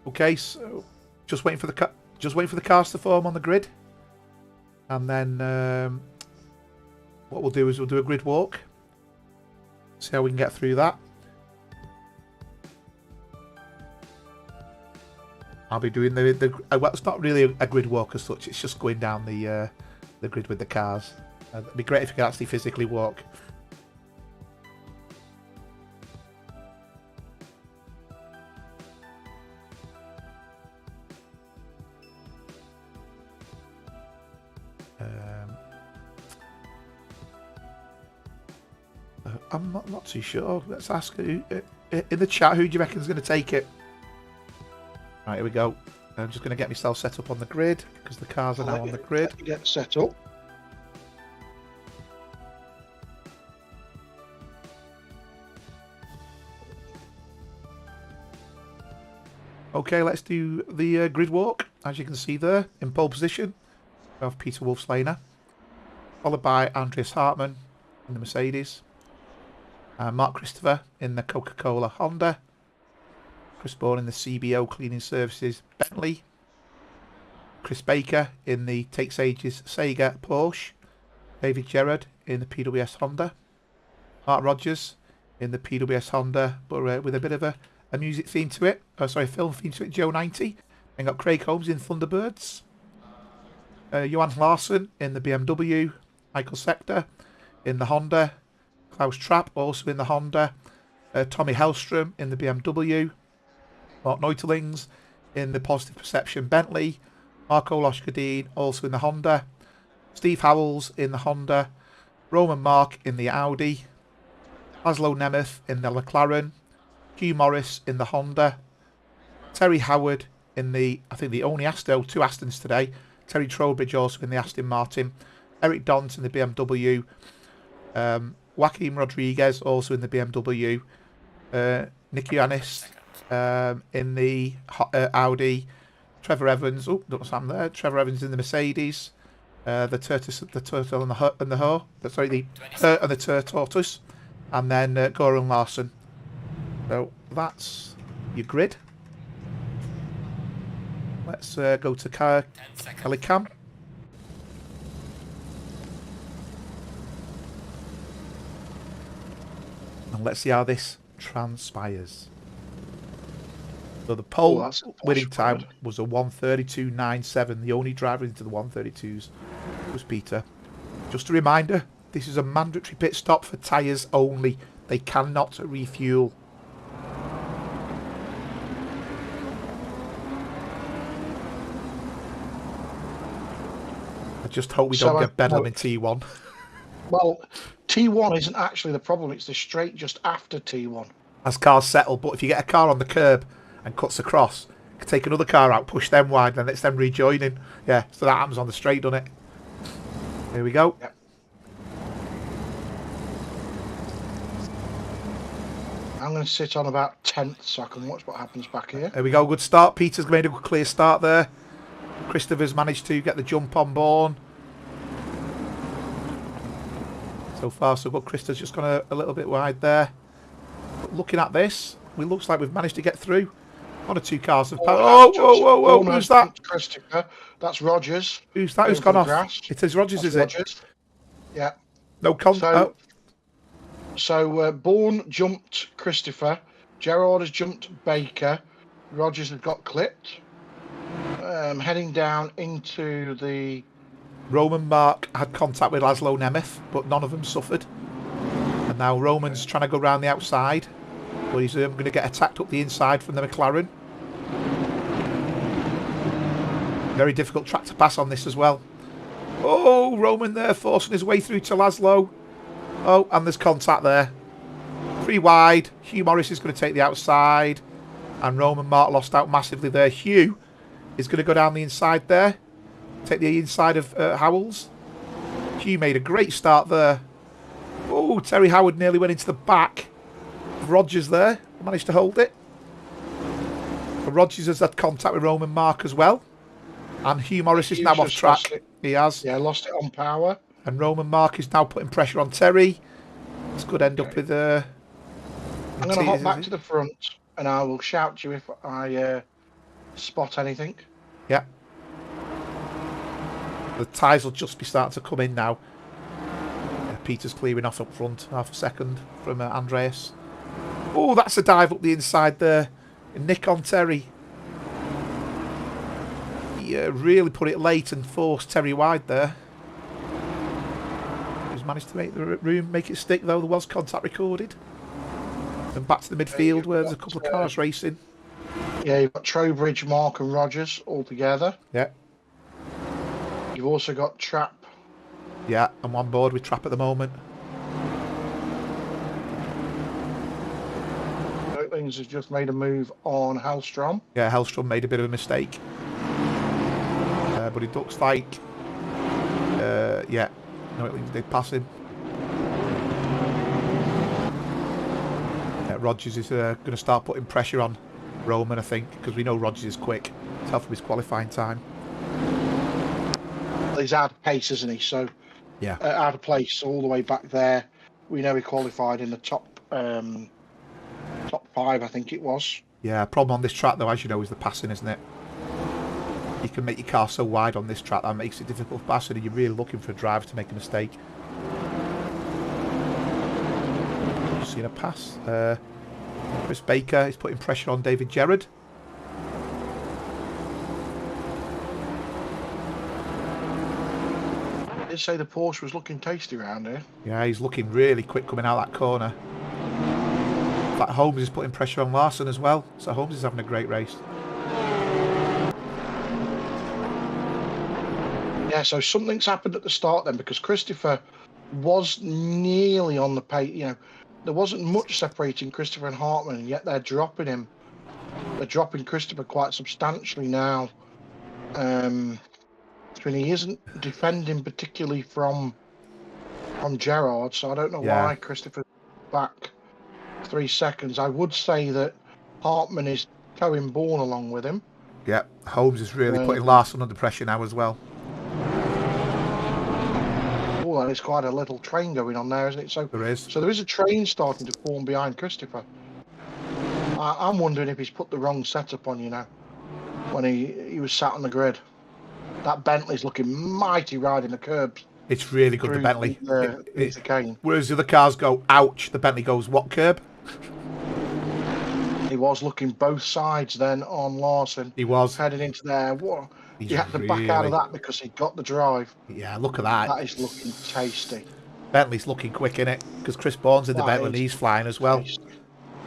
Okay, so just waiting for the cars to form on the grid, and then what we'll do is we'll do a grid walk. See how we can get through that. I'll be doing well, it's not really a grid walk as such. It's just going down the grid with the cars. It'd be great if you could actually physically walk. I'm not too sure. Let's ask who, in the chat, who do you reckon is going to take it? Right, here we go. I'm just going to get myself set up on the grid because the cars are now on the grid. Get set up. Okay, let's do the grid walk. As you can see there, in pole position, we have Peter Wolfslaner, followed by Andreas Hartmann in the Mercedes. Mark Christopher in the Coca-Cola Honda. Chris Bourne in the CBO Cleaning Services Bentley. Chris Baker in the Takes Ages Sega Porsche. David Gerrard in the PWS Honda. Mark Rogers in the PWS Honda, but with a bit of a music theme to it. Film theme to it, Joe 90. Then got Craig Holmes in Thunderbirds. Johan Larsson in the BMW. Michael Sector in the Honda. Klaus Trapp also in the Honda. Tommy Hellstrom in the BMW. Mark Neutelings in the Positive Perception Bentley. Marco Loshkadin also in the Honda. Steve Howells in the Honda. Roman Mark in the Audi. Laszlo Nemeth in the McLaren. Hugh Morris in the Honda. Terry Howard in the, I think the only Aston, 2 Astons today. Terry Trowbridge also in the Aston Martin. Eric Dont in the BMW. Joaquim Rodriguez also in the BMW. Nicky Anis in the Audi. Trevor Evans, don't know what's happened there. Trevor Evans in the Mercedes. The turtle and the hoe. Sorry, the and the tortoise. And then Goran Larsson. So that's your grid. Let's go to Kelly Cam. And let's see how this transpires. So the pole that's a winning posh time word. was a 1:32.97. The only driver into the 1:32s was Peter. Just a reminder, this is a mandatory pit stop for tyres only. They cannot refuel. I just hope we don't get Bedlam in T1. Well, T1 isn't actually the problem. It's the straight just after T1. As cars settle, but if you get a car on the curb and cuts across, you can take another car out, push them wide, then it's them rejoining. Yeah, so that happens on the straight, doesn't it? Here we go. Yep. I'm going to sit on about 10th so I can watch what happens back here. There we go, good start. Peter's made a good clear start there. Christopher's managed to get the jump on board. So far so good. Christopher's just gone a little bit wide there. But looking at this, it looks like we've managed to get through. One or two cars have passed. Whoa, who's that? Christopher. That's Rogers. Who's that? Who's gone off? Grass. It is Rogers, is it? Yeah. No contact. So Bourne jumped Christopher. Gerard has jumped Baker. Rogers has got clipped. Heading down into the... Roman Mark had contact with Laszlo Nemeth, but none of them suffered. And now Roman's trying to go around the outside, but he's going to get attacked up the inside from the McLaren. Very difficult track to pass on this as well. Oh, Roman there forcing his way through to Laszlo. Oh, and there's contact there. 3 wide. Hugh Morris is going to take the outside. And Roman Mark lost out massively there. Hugh is going to go down the inside there. Take the inside of Howells. Hugh made a great start there. Oh, Terry Howard nearly went into the back of Rogers there. Managed to hold it. But Rogers has had contact with Roman Mark as well. And Hugh Morris is now off track. He has. Yeah, lost it on power. And Roman Mark is now putting pressure on Terry. This could end up with... I'm going to hop back to the front and I will shout to you if I spot anything. Yeah. The tyres will just be starting to come in now. Peter's clearing off up front. Half a second from Andreas. Oh, that's a dive up the inside there. Nick on Terry. He really put it late and forced Terry wide there. He's managed to make the room, make it stick though. There was contact recorded. And back to the midfield where there's a couple of cars racing. Yeah, you've got Trowbridge, Mark and Rogers all together. Yeah. You've also got Trap. Yeah, I'm on board with Trap at the moment. Oatlings has just made a move on Hellstrom. Yeah, Hellstrom made a bit of a mistake. But it looks like... yeah, Oatlings did pass him. Rogers is going to start putting pressure on Roman, I think, because we know Rogers is quick. Tell from his qualifying time. He's out of pace, isn't he? So, yeah, out of place all the way back there. We know he qualified in the top 5, I think it was. Yeah, problem on this track though, as you know, is the passing, isn't it? You can make your car so wide on this track that makes it difficult for passing, and you're really looking for a driver to make a mistake. Just seen a pass. Chris Baker is putting pressure on David Gerrard. I did say the Porsche was looking tasty around here. Yeah, he's looking really quick coming out that corner. In fact, Holmes is putting pressure on Larson as well. So Holmes is having a great race. Yeah, so something's happened at the start then, because Christopher was nearly on the pace. You know, there wasn't much separating Christopher and Hartman, and yet they're dropping him. They're dropping Christopher quite substantially now. He isn't defending particularly from Gerard, so I don't know why Christopher's back 3 seconds. I would say that Hartman is towing Bourne along with him. Yeah, Holmes is really putting Larson under pressure now as well. Oh, there's quite a little train going on there, isn't it? So there is. So there is a train starting to form behind Christopher. I'm wondering if he's put the wrong setup on, you know, when he was sat on the grid. That Bentley's looking mighty riding the curbs. It's really good, the Bentley. Whereas the other cars go, ouch, the Bentley goes, what curb? was looking both sides then on Larson. He was. Heading into there. What? He's He had to back out of that because he got the drive. Yeah, look at that. That is looking tasty. Bentley's looking quick, innit? Because Chris Bourne's in the Bentley and he's flying as well. Tasty.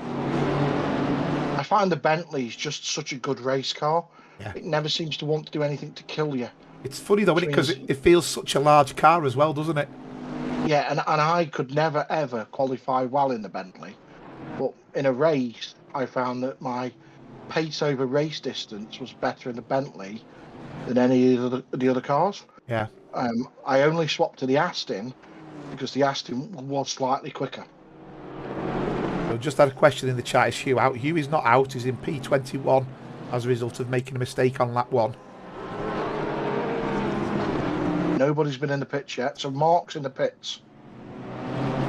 I find the Bentley's just such a good race car. Yeah. It never seems to want to do anything to kill you. It's funny though, isn't it? Because it feels such a large car as well, doesn't it? Yeah, and I could never ever qualify well in the Bentley. But in a race, I found that my pace over race distance was better in the Bentley than any of the other cars. Yeah. I only swapped to the Aston because the Aston was slightly quicker. So just had a question in the chat. Is Hugh out? Hugh is not out. He's in P21 as a result of making a mistake on lap 1. Nobody's been in the pits yet, so Mark's in the pits.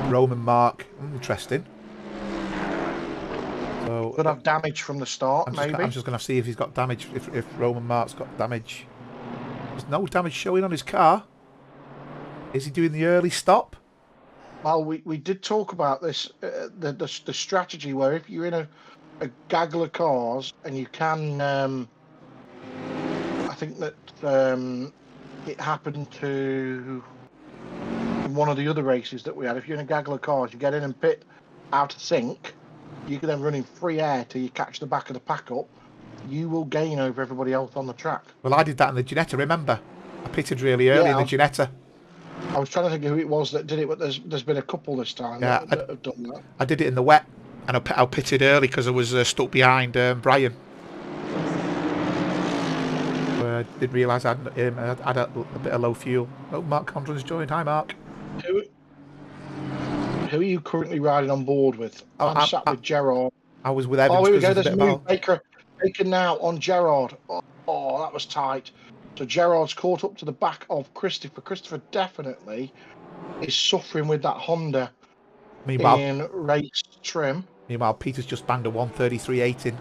Roman Mark. Interesting. So could have damage from the start, maybe. I'm just going to see if he's got damage, if Roman Mark's got damage. There's no damage showing on his car. Is he doing the early stop? Well, we did talk about this, the strategy where if you're in a gaggle of cars and you can, I think that it happened to in one of the other races that we had. If you're in a gaggle of cars, you get in and pit out of sync, you can then run in free air till you catch the back of the pack up. You will gain over everybody else on the track. Well, I did that in the Ginetta, remember? I pitted really early in the Ginetta. I was trying to think who it was that did it, but there's been a couple this time that have done that. I did it in the wet, and I pitted early because I was stuck behind Brian. I didn't realise I had a bit of low fuel. Oh, Mark Condren's joined. Hi, Mark. Who are you currently riding on board with? I'm sat with Gerard. I was with Evans. Oh, here we go. There's a move. Baker now on Gerard. Oh, that was tight. So Gerard's caught up to the back of Christopher. Christopher definitely is suffering with that Honda in race trim. Meanwhile, Peter's just banged a 133.8 in.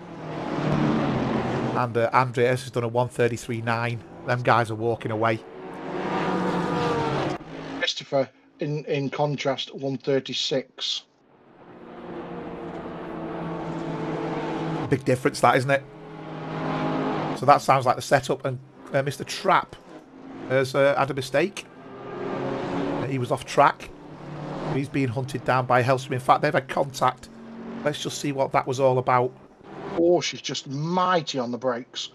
And Andreas has done a 133.9. Them guys are walking away. Christopher, in contrast, 136. Big difference, that, isn't it? So that sounds like the setup. And Mr. Trapp has had a mistake. He was off track. He's being hunted down by Hellstrom. In fact, they've had contact. Let's just see what that was all about. Porsche is just mighty on the brakes.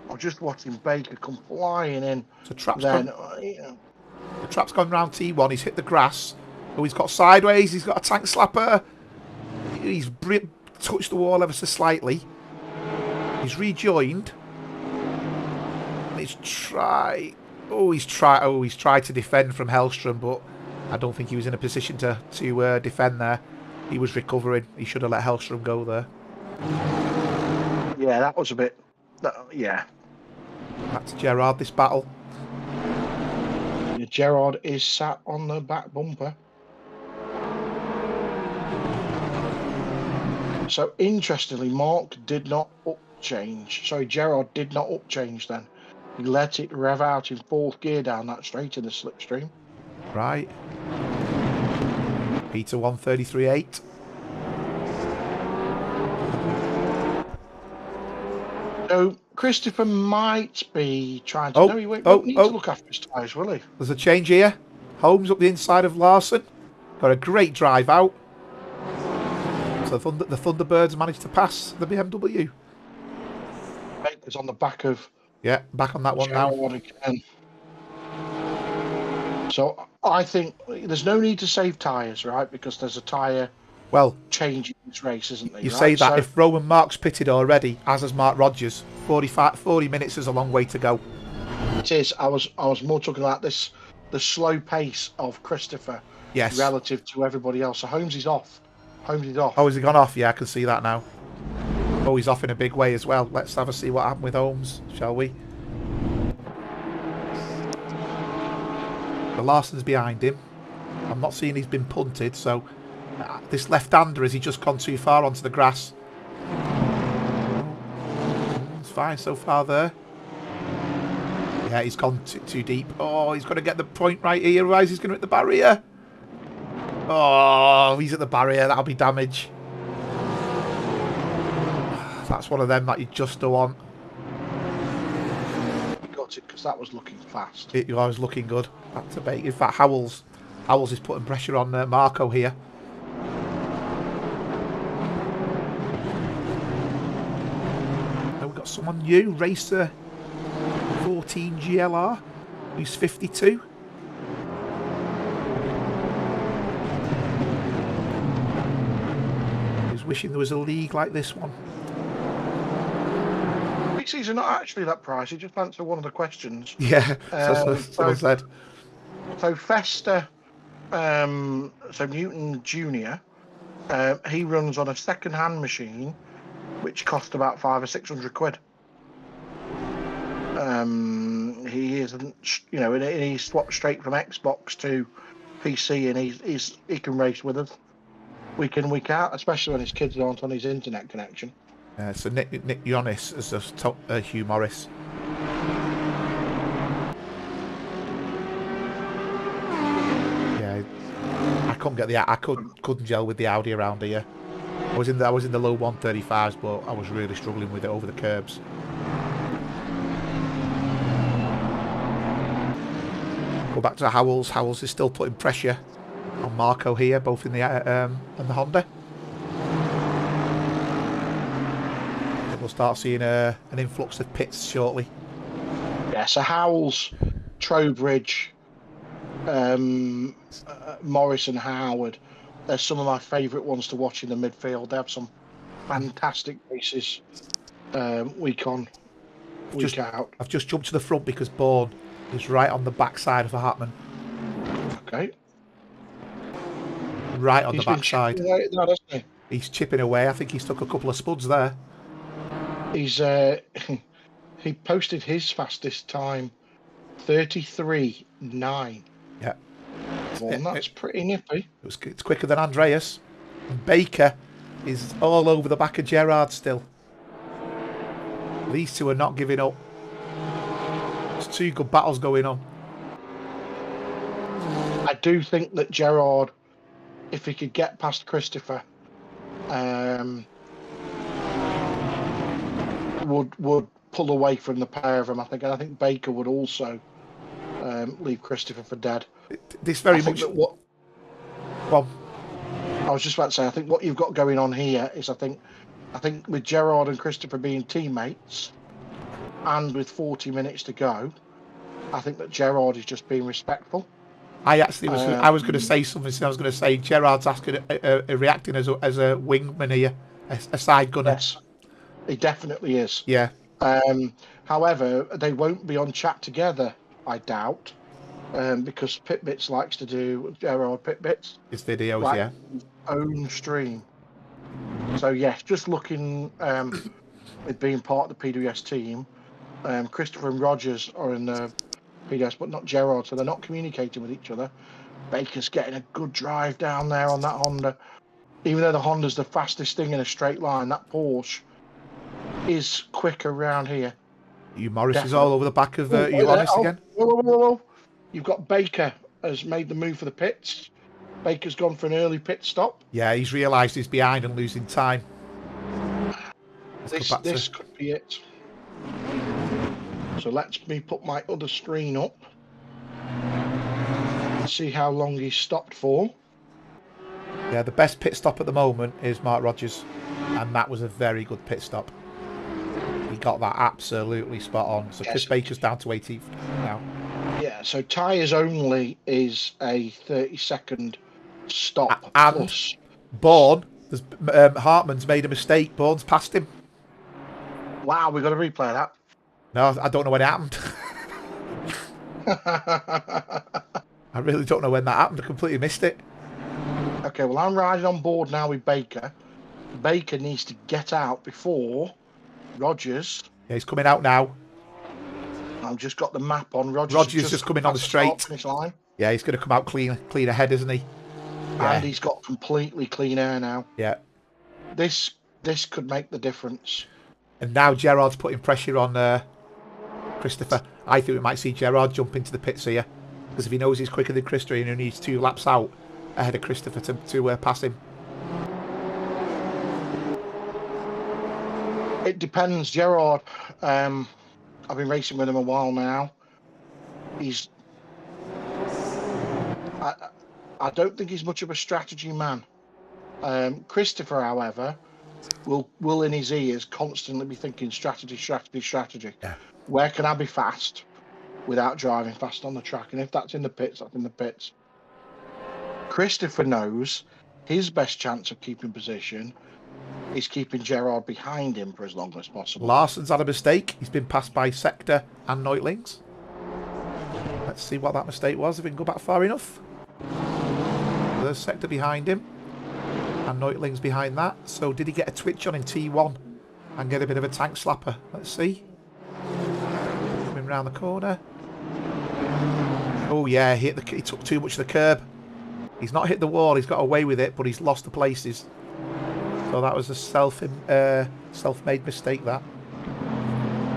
I'm just watching Baker come flying in. So Trapp's gone round T1. He's hit the grass. Oh, he's got sideways. He's got a tank slapper. He's touched the wall ever so slightly. He's rejoined. He's tried to defend from Hellstrom, but I don't think he was in a position to defend there. He was recovering. He should have let Hellstrom go there. Yeah, that was a bit. Yeah. Back to Gerard, this battle. Yeah, Gerard is sat on the back bumper. So interestingly, Mark did not upchange. Sorry, Gerard did not upchange then. He let it rev out in 4th gear down that straight in the slipstream. Right. Peter 133.8. So Christopher might be trying to. No, he won't need to look after his tyres, will he? There's a change here. Holmes up the inside of Larson. Got a great drive out. So the Thunderbirds managed to pass the BMW. Baker's on the back of. Yeah, back on that one now. Again. So I think there's no need to save tyres, right? Because there's a tyre change in this race, isn't there? You say that if Roman Mark's pitted already, as has Mark Rogers, 40 minutes is a long way to go. It is. I was more talking about the slow pace of Christopher relative to everybody else. So Holmes is off. Oh, has he gone off? Yeah, I can see that now. Oh, he's off in a big way as well. Let's have a see what happened with Holmes, shall we? The Larson's behind him. I'm not seeing he's been punted, so this left-hander, has he just gone too far onto the grass? It's fine so far there. Yeah, he's gone too deep. Oh, he's got to get the point right here, otherwise he's going to hit the barrier. Oh, he's at the barrier. That'll be damage. That's one of them that you just don't want. Got it, because that was looking fast. It was looking good. Back to Baker. In fact, Howells is putting pressure on Marco here. And we've got someone new, Racer 14 GLR, who's 52. He's wishing there was a league like this one. These are not actually that pricey, just answer one of the questions. Yeah, someone said. So Festa, so Newton Jr., he runs on a second-hand machine, which cost about £500 or £600. He isn't, and he swapped straight from Xbox to PC, and he can race with us week in, week out, especially when his kids aren't on his internet connection. So Nick Yonis is just top Hugh Morris. Yeah, I couldn't get I couldn't gel with the Audi around here. I was in the low 135s, but I was really struggling with it over the curbs. Go back to Howells. Howells is still putting pressure on Marco here, both in the and the Honda. We'll start seeing an influx of pits shortly. Yeah, so Howells, Trowbridge, Morris and Howard, they're some of my favourite ones to watch in the midfield. They have some fantastic races week on, week out. I've just jumped to the front because Bourne is right on the backside of Hartman. Okay. Right on the backside. He? He's chipping away. I think he's took a couple of spuds there. He's he posted his fastest time 33.9. Yeah. Well, that's pretty nippy. It's quicker than Andreas. And Baker is all over the back of Gerard still. These two are not giving up. There's two good battles going on. I do think that Gerard, if he could get past Christopher, would pull away from the pair of them. I think Baker would also leave Christopher for dead. This very much. Well, I was just about to say, I think what you've got going on here is, I think with Gerard and Christopher being teammates, and with 40 minutes to go, I think that Gerard is just being respectful. I actually was. I was going to say something. I was going to say Gerard's asking, reacting as a wingman here, a side gunner. Yes, he definitely is. Yeah. However, they won't be on chat together, I doubt, because Pitbits likes to do Gerard Pitbits. His videos, like, yeah. His own stream. So yes, just looking at being part of the PWS team. Christopher and Rogers are in the PWS, but not Gerard, so they're not communicating with each other. Baker's getting a good drive down there on that Honda. Even though the Honda's the fastest thing in a straight line, that Porsche is quicker around here. Hugh Morris is all over the back of Uranus again. Whoa. You've got Baker has made the move for the pits. Baker's gone for an early pit stop. Yeah, he's realised he's behind and losing time. This could be it. So let me put my other screen up and see how long he's stopped for. Yeah, the best pit stop at the moment is Mark Rogers, and that was a very good pit stop. He got that absolutely spot on. So Chris Baker's down to 18th now. Yeah, so tyres only is a 30-second stop. And plus. Bourne, Hartman's made a mistake. Bourne's passed him. Wow, we've got to replay that. No, I don't know when it happened. I really don't know when that happened. I completely missed it. Okay, well, I'm riding on board now with Baker. Baker needs to get out before Rogers. Yeah, he's coming out now. I've just got the map on. Rogers just coming on the straight. Line. Yeah, he's going to come out clean ahead, isn't he? Yeah. And he's got completely clean air now. Yeah. This could make the difference. And now Gerard's putting pressure on Christopher. I think we might see Gerard jump into the pits here, because if he knows he's quicker than Christopher and he needs 2 laps out ahead of Christopher to pass him. It depends. Gerard, I've been racing with him a while now. I don't think he's much of a strategy man. Christopher, however, will in his ears constantly be thinking strategy. Yeah. Where can I be fast without driving fast on the track? And if that's in the pits, that's in the pits. Christopher knows his best chance of keeping position is keeping Gerard behind him for as long as possible. Larson's had a mistake. He's been passed by Sector and Neutlings. Let's see what that mistake was, if we can go back far enough. There's Sector behind him. And Neutlings behind that. So did he get a twitch on in T1 and get a bit of a tank slapper? Let's see. Coming round the corner. Oh yeah, he took too much of the curb. He's not hit the wall, he's got away with it, but he's lost the places. So that was a self-made mistake, that.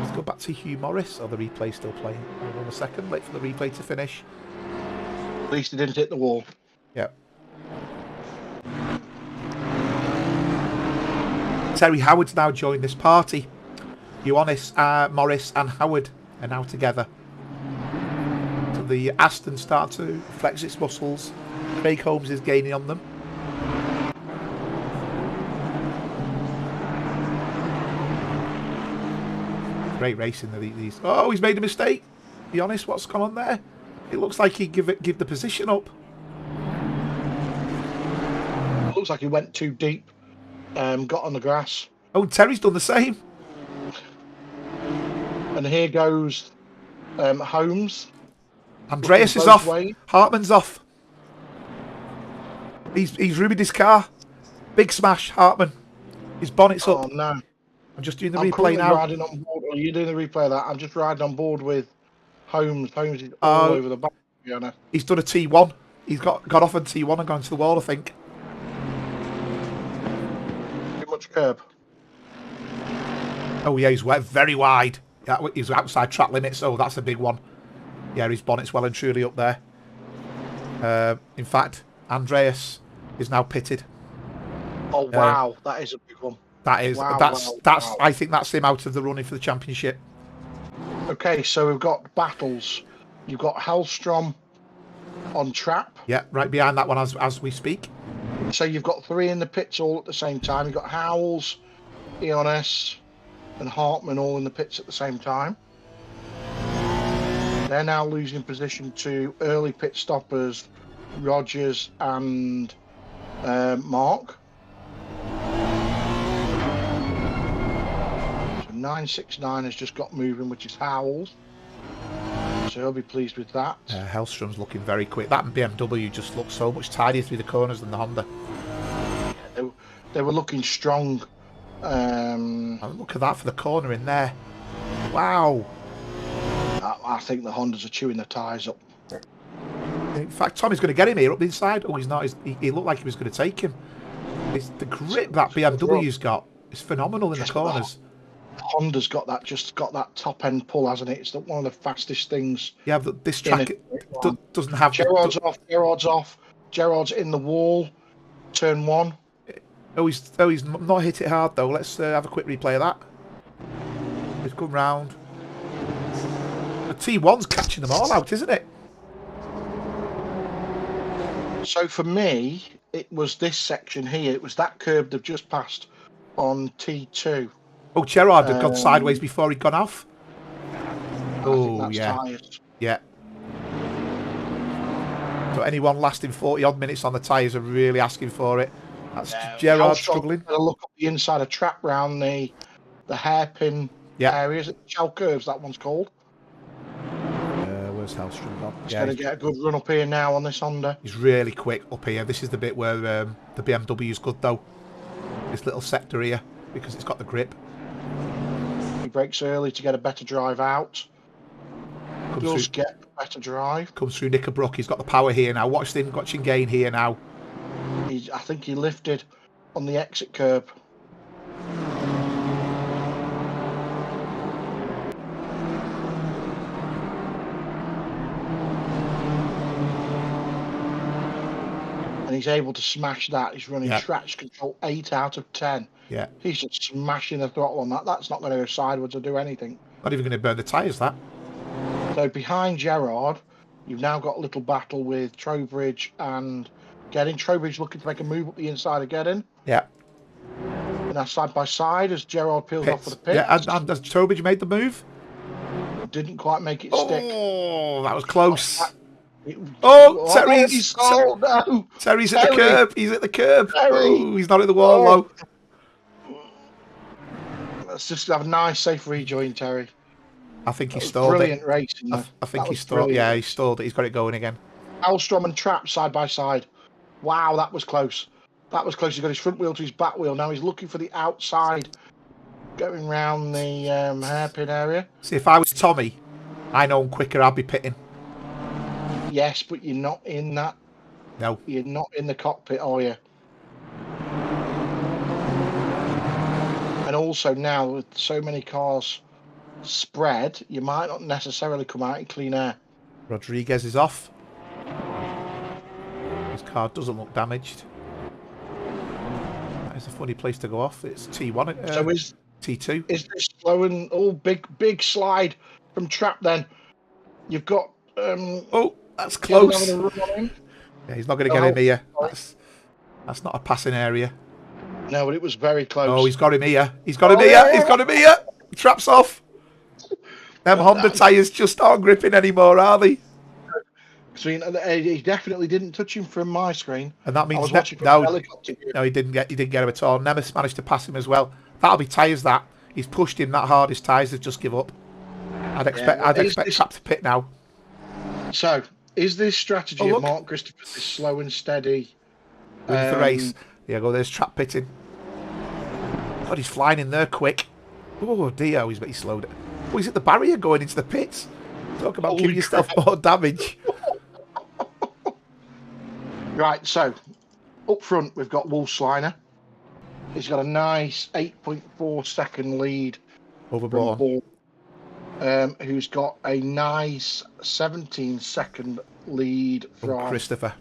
Let's go back to Hugh Morris. Oh, the replay's still playing. Hold on a second, wait for the replay to finish. At least he didn't hit the wall. Yep. Terry Howard's now joined this party. Ioannis, Morris and Howard are now together. So the Aston start to flex its muscles. Craig Holmes is gaining on them. Great racing these. Oh, he's made a mistake. Be honest, what's gone on there? It looks like he give the position up. It looks like he went too deep. Got on the grass. Oh, Terry's done the same. And here goes Holmes. Andreas is off. Hartman's off. He's ruined his car. Big smash, Hartman. His bonnet's up. Oh no! I'm just doing the replay now. Riding on board. Are you doing the replay of that? I'm just riding on board with Holmes. Holmes is all over the back. To be honest. He's done a T1. He's got off on T1 and gone to the wall, I think. Too much curb. Oh yeah, he's very wide. Yeah, he's outside track limits. Oh, that's a big one. Yeah, his bonnet's well and truly up there. In fact, Andreas is now pitted. Oh wow, that is a big one. That is that's. I think that's him out of the running for the championship. Okay, so we've got battles. You've got Hellstrom on trap. Yeah, right behind that one as we speak. So you've got three in the pits all at the same time. You've got Howells, Ioannis, and Hartman all in the pits at the same time. They're now losing position to early pit stoppers, Rogers and Mark. So 969 has just got moving, which is Howells. So he'll be pleased with that. Hellstrom's looking very quick. That BMW just looks so much tidier through the corners than the Honda. They were looking strong. Look at that for the corner in there. Wow. I think the Hondas are chewing the tyres up. In fact, Tommy's going to get him here up the inside. Oh, he's not. He looked like he was going to take him. It's the grip that BMW's got. It's phenomenal in the corners. Honda's got that top end pull, hasn't it? It's one of the fastest things. Yeah, but this track doesn't have. Gerard's off. Gerard's in the wall. Turn one. Oh, he's not hit it hard though. Let's have a quick replay of that. He's come round. The T1's catching them all out, isn't it? So for me, it was this section here. It was that curb they've just passed on T2. Oh, Gerard had gone sideways before he'd gone off. Oh, yeah. Tyres. Yeah. So anyone lasting 40-odd minutes on the tyres are really asking for it. That's Gerard struggling. Look up the inside of trap round the hairpin areas. Shell curves, that one's called. Where's Hellstrom gone? He's going to get a good run up here now on this Honda. He's really quick up here. This is the bit where the BMW's good though. This little sector here, because it's got the grip. He brakes early to get a better drive out. Does get a better drive. Comes through Knickerbrook. He's got the power here now. Watch him gain here now. I think he lifted on the exit curb. And he's able to smash that. He's running Yeah. traction control 8 out of 10. Yeah. He's just smashing the throttle on that. That's not going to go sideways or do anything. Not even going to burn the tyres, that. So behind Gerard, you've now got a little battle with Trowbridge and Gedding. Trowbridge looking to make a move up the inside of Gedding. Yeah. And that's side by side as Gerard peels off for the pits. Yeah, and has Trowbridge made the move? Didn't quite make it stick. Oh, that was close. Terry's Terry's at the curb. He's at the curb. Terry. Oh, he's not at the wall, though. Let's just have a nice, safe rejoin, Terry. I think he stalled brilliant it. Racing. I think he stalled. Yeah, he stalled it. He's got it going again. Alstrom and Trap side by side. Wow, that was close. That was close. He's got his front wheel to his back wheel. Now he's looking for the outside, going round the hairpin area. See, if I was Tommy, I know him quicker. I'd be pitting. Yes, but you're not in that. No. You're not in the cockpit, are you? And also now, with so many cars spread, you might not necessarily come out in clean air. Rodriguez is off. His car doesn't look damaged. That is a funny place to go off. It's T1. So is T2. Is this slow and big slide from Trap? Then you've got. Oh, that's close. Yeah, he's not going to get him here. That's not a passing area. No, but it was very close. Oh, he's got him here. He's got him here. He's got him here. Trap's off. Them Honda tyres just aren't gripping anymore, are they? So he definitely didn't touch him from my screen. And that means I was watching from the helicopter. No, he didn't get him at all. Nemes managed to pass him as well. That'll be tyres. That he's pushed him that hard. His tyres have just give up. I'd expect Trap to pit now. So is this strategy of Mark Christopher this slow and steady? Wins the race. There you go. There's Trap pitting. God, he's flying in there quick. Oh dear, he slowed it. Oh, he's at the barrier going into the pits. Talk about giving yourself more damage. Right, so up front we've got Wolfsliner. He's got a nice 8.4 second lead over Bourne. Who's got a nice 17 second lead from Christopher.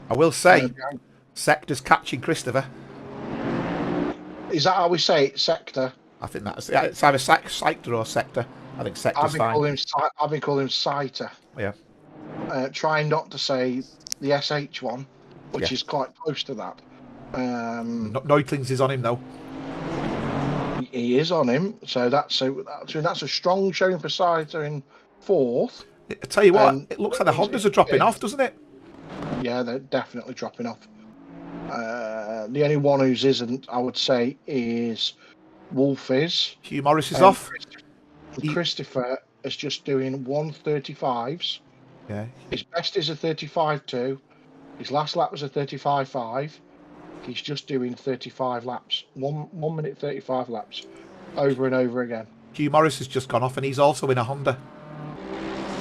I will say, Sector's catching Christopher. Is that how we say it, Sector? I think it's either Sector or Sector. I think Sector's fine. I've been calling him Citer. Yeah. Trying not to say the SH one, which is quite close to that. Neutlings is on him though. He is on him, so that's a strong showing for Citer in fourth. I tell you what, it looks like the Hondas are dropping off, doesn't it? Yeah, they're definitely dropping off. The only one who isn't, I would say, is Wolf is. Hugh Morris is off. Christopher is just doing 1:35s. Yeah. His best is a 35.2. His last lap was a 35.5. He's just doing 35 laps. 1 minute 35 laps. Over and over again. Hugh Morris has just gone off and he's also in a Honda.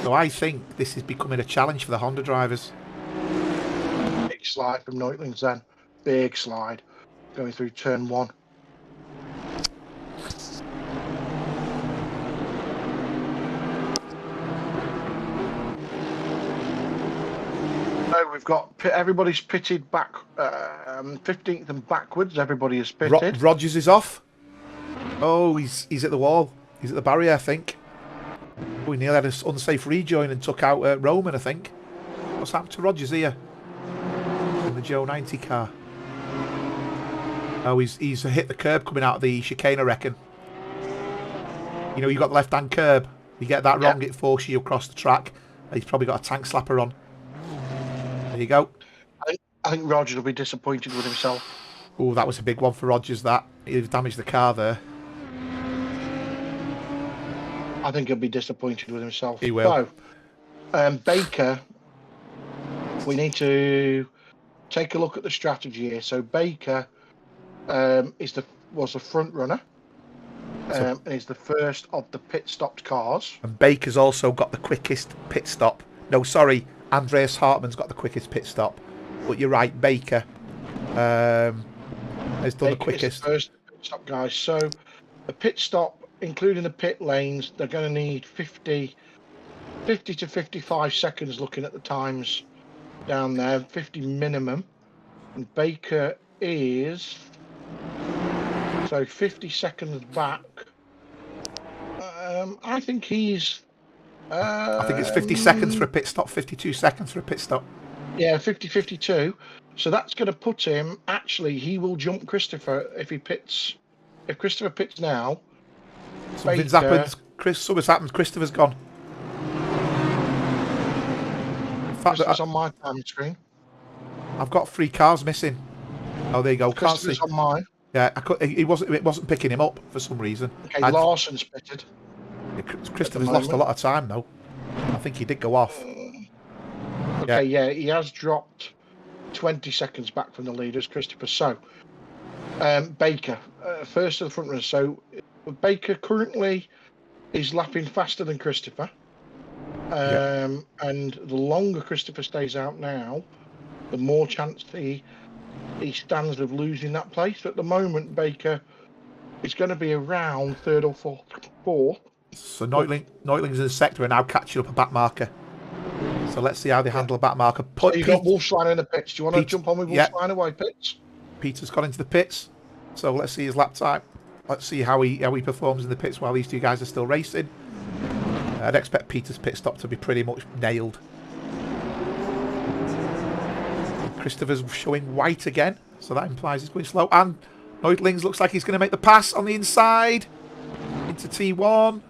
So I think this is becoming a challenge for the Honda drivers. Big slide from Neutlings then. Big slide. Going through turn 1. So we've got everybody's pitted back 15th and backwards. Everybody is pitted. Rogers is off. Oh, he's at the wall. He's at the barrier, I think. Oh, he nearly had an unsafe rejoin and took out Roman, I think. What's happened to Rogers here? In the Joe 90 car. Oh, he's hit the curb coming out of the chicane, I reckon. You know, you've got the left-hand curb. You get that wrong, it forces you across the track. He's probably got a tank slapper on. There you go. I think Rogers will be disappointed with himself. Oh, that was a big one for Rogers, that. He's damaged the car there. I think he'll be disappointed with himself. He will. So, Baker, we need to take a look at the strategy here. So Baker was the front runner. And is the first of the pit stopped cars. And Baker's also got the quickest pit stop. No, sorry, Andreas Hartmann's got the quickest pit stop. But you're right, Baker has done the quickest. Is the first pit stop, guys. So the pit stop, including the pit lanes, they're going to need 50 to 55 seconds looking at the times down there, 50 minimum. And Baker is, so 50 seconds back. I think he's... I think it's 50 seconds for a pit stop, 52 seconds for a pit stop. Yeah, 50-52. So that's going to put him, actually, he will jump Christopher if he pits. If Christopher pits now, Something's Baker, happened. Something's happened. Christopher's gone. Christopher's on my time screen. I've got 3 cars missing. Oh, there you go. Can't see. Christopher's on mine. Yeah, it wasn't picking him up for some reason. Okay, Larson's pitted. Christopher's lost a lot of time though. I think he did go off. Okay, yeah, he has dropped 20 seconds back from the leaders, Christopher. So, Baker, first of the front runners. So, Baker currently is lapping faster than Christopher. And the longer Christopher stays out now, the more chance he stands of losing that place. At the moment, Baker is going to be around third or fourth. So Neutling's in the sector and now catching up a back marker. So let's see how they handle a back marker. So you've got Wolfsliner in the pits. Do you want to jump on with Wolfsliner while he pits? Peter's got into the pits. So let's see his lap time. Let's see how he performs in the pits while these two guys are still racing. I'd expect Peter's pit stop to be pretty much nailed. Christopher's showing white again, so that implies he's going slow. And Neutlings looks like he's going to make the pass on the inside into T1.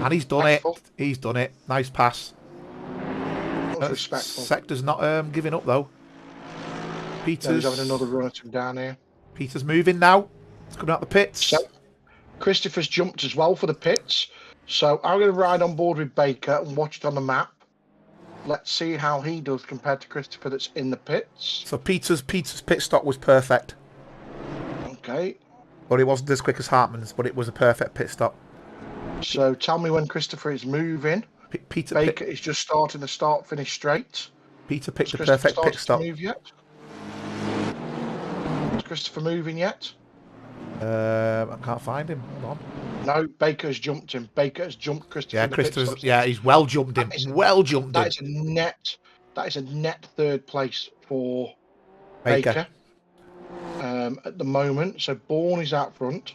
And he's done it. He's done it. Nice pass. Sector's not giving up though. Peter's having another run at him down here. Peter's moving now. It's coming out the pits. So, Christopher's jumped as well for the pits. So I'm going to ride on board with Baker and watch it on the map. Let's see how he does compared to Christopher that's in the pits. So Peter's pit stop was perfect. Okay. But it wasn't as quick as Hartman's, but it was a perfect pit stop. So tell me when Christopher is moving. Baker is just starting the start-finish straight. Peter picked the perfect pit stop. Move yet? Is Christopher moving yet? I can't find him. Hold on. No, Baker's jumped him. Baker has jumped Christopher. Yeah, Christopher's. Yeah, he's well jumped him. That is a net third place for Baker. At the moment. So Bourne is out front.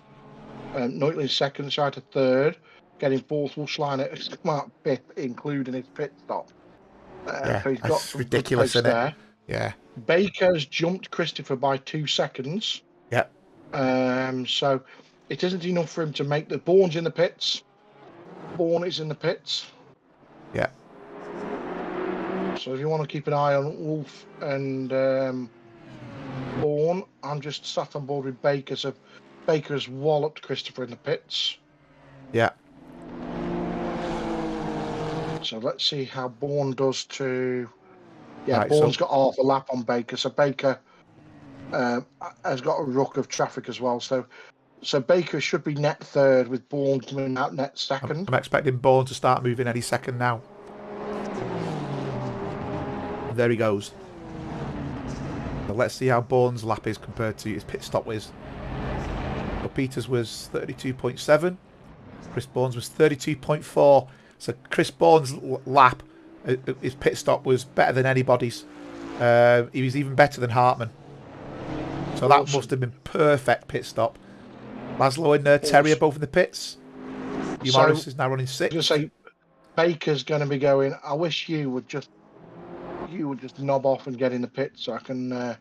Neutlin second, side to third. Getting fourth, Wolfsliner has come out fifth, including his pit stop. Yeah, so he's got some ridiculous, isn't there. It? Yeah. Baker's jumped Christopher by 2 seconds. Yeah. So it isn't enough for him to make the Bourne's in the pits. Bourne is in the pits. Yeah. So if you want to keep an eye on Wolf and Bourne, I'm just sat on board with Baker. So Baker has walloped Christopher in the pits. Yeah. So let's see how Bourne does to... Yeah, right, Bourne's got half a lap on Baker. So Baker has got a ruck of traffic as well. So Baker should be net third with Bourne coming out net second. I'm expecting Bourne to start moving any second now. There he goes. So let's see how Bourne's lap is compared to his pit stop was. So Peters was 32.7. Chris Bourne's was 32.4. So Chris Bourne's lap, his pit stop was better than anybody's. He was even better than Hartman. So that must have been perfect pit stop. Laszlo and Terry are both in the pits. Morris is now running 6th. I was going to say, Baker's going to be going, I wish you would just knob off and get in the pit so I can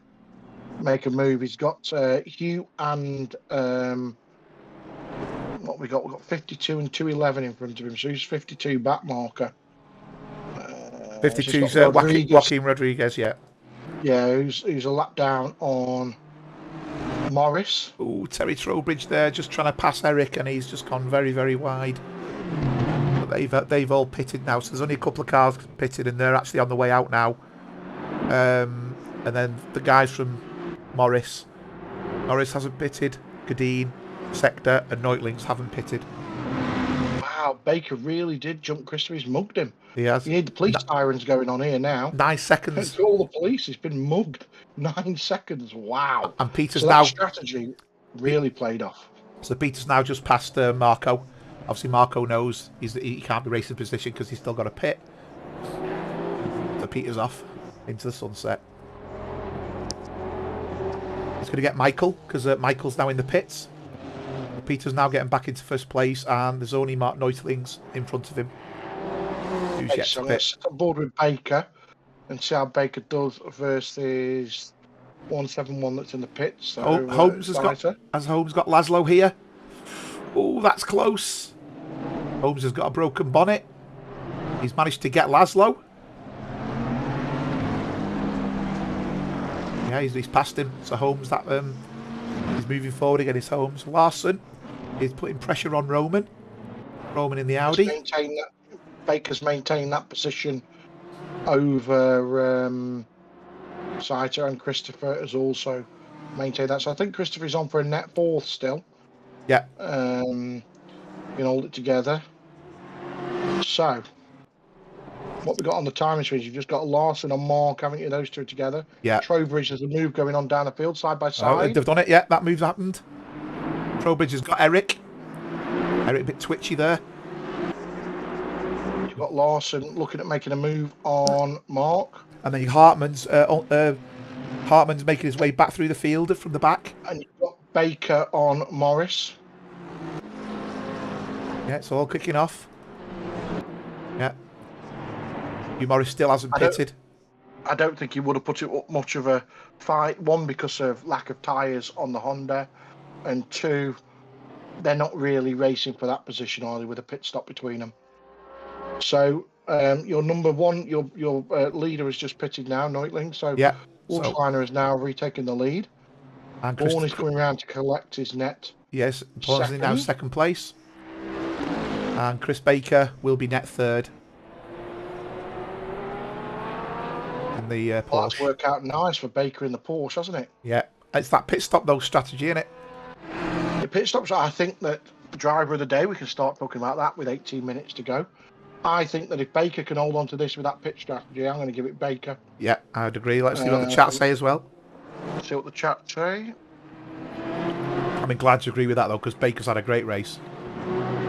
make a move. He's got Hugh and what we got? We've got 52 and 211 in front of him, so he's 52 back marker. 52's Joaquin Rodriguez, yeah. Yeah, who's a lap down on Morris. Oh, Terry Trowbridge there, just trying to pass Eric, and he's just gone very, very wide. But they've all pitted now, so there's only a couple of cars pitted, and they're actually on the way out now. And then the guys from Morris hasn't pitted. Gadeen, Sector, and Neutlings haven't pitted. Wow, Baker really did jump Christopher. He's mugged him. He has. You need the police sirens going on here now. 9 seconds. All the police. He's been mugged. 9 seconds. Wow. And Peter's so now. That strategy really played off. So Peter's now just past Marco. Obviously, Marco knows he can't be racing position because he's still got a pit. So Peter's off. into the sunset. He's going to get Michael, because Michael's now in the pits. Peter's now getting back into first place, and there's only Mark Neutlings in front of him. Who's yet So to I'm going pit. to sit on board with Baker and see how Baker does versus 171 that's in the pits. So, Holmes has got Laszlo here. Oh, that's close. Holmes has got a broken bonnet. He's managed to get Laszlo. Yeah, he's passed him. So Holmes, he's moving forward again. It's Holmes. Larson is putting pressure on Roman. Roman in the Audi. Baker's maintained that position over Saito, and Christopher has also maintained that. So I think Christopher's on for a net fourth still. Yeah. You can hold it together. So what we got on the timing screens, you've just got Larson and Mark, haven't you? Those two together. Yeah. Trowbridge, there's a move going on down the field side by side. Oh, they've done it. Yeah, that move's happened. Trowbridge has got Eric. Eric a bit twitchy there. You've got Larson looking at making a move on Mark. And then Hartman's making his way back through the field from the back. And you've got Baker on Morris. Yeah, it's all kicking off. Yeah. Morris still hasn't pitted. I don't think he would have put it up much of a fight. One, because of lack of tyres on the Honda. And two, they're not really racing for that position, are they, with a pit stop between them. So your number one, your leader has just pitted now, Neutling. So yeah. Wolfliner has now retaken the lead. And Bourne is coming around to collect his net. Yes, Bourne is now second place. And Chris Baker will be net third. In the Porsche. Well, that's worked out nice for Baker in the Porsche, hasn't it? Yeah. It's that pit stop, though, strategy, isn't it? The pit stops, I think that the driver of the day, we can start talking about that with 18 minutes to go. I think that if Baker can hold on to this with that pit strategy, I'm going to give it Baker. Yeah, I'd agree. Let's see what the chat say as well. See what the chat say. I'm glad to agree with that, though, because Baker's had a great race.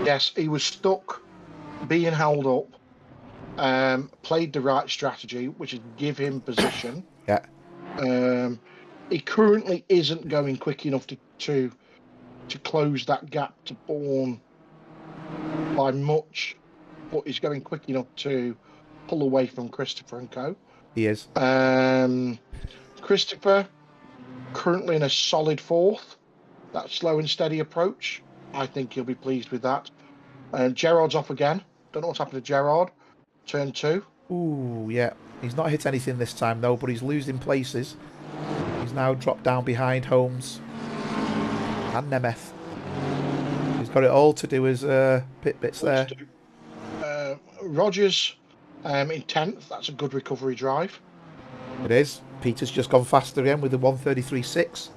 Yes, he was stuck, being held up, played the right strategy, which is give him position. Yeah. He currently isn't going quick enough to close that gap to Bourne by much, but he's going quick enough to pull away from Christopher and co. He is. Christopher currently in a solid fourth. That slow and steady approach, I think he'll be pleased with that. Gerard's off again. Don't know what's happened to Gerard. Turn 2. Ooh, yeah. He's not hit anything this time, though, but he's losing places. He's now dropped down behind Holmes and Nemeth. He's got it all to do his pit bits there. Rogers in 10th. That's a good recovery drive. It is. Peter's just gone faster again with the 133.6.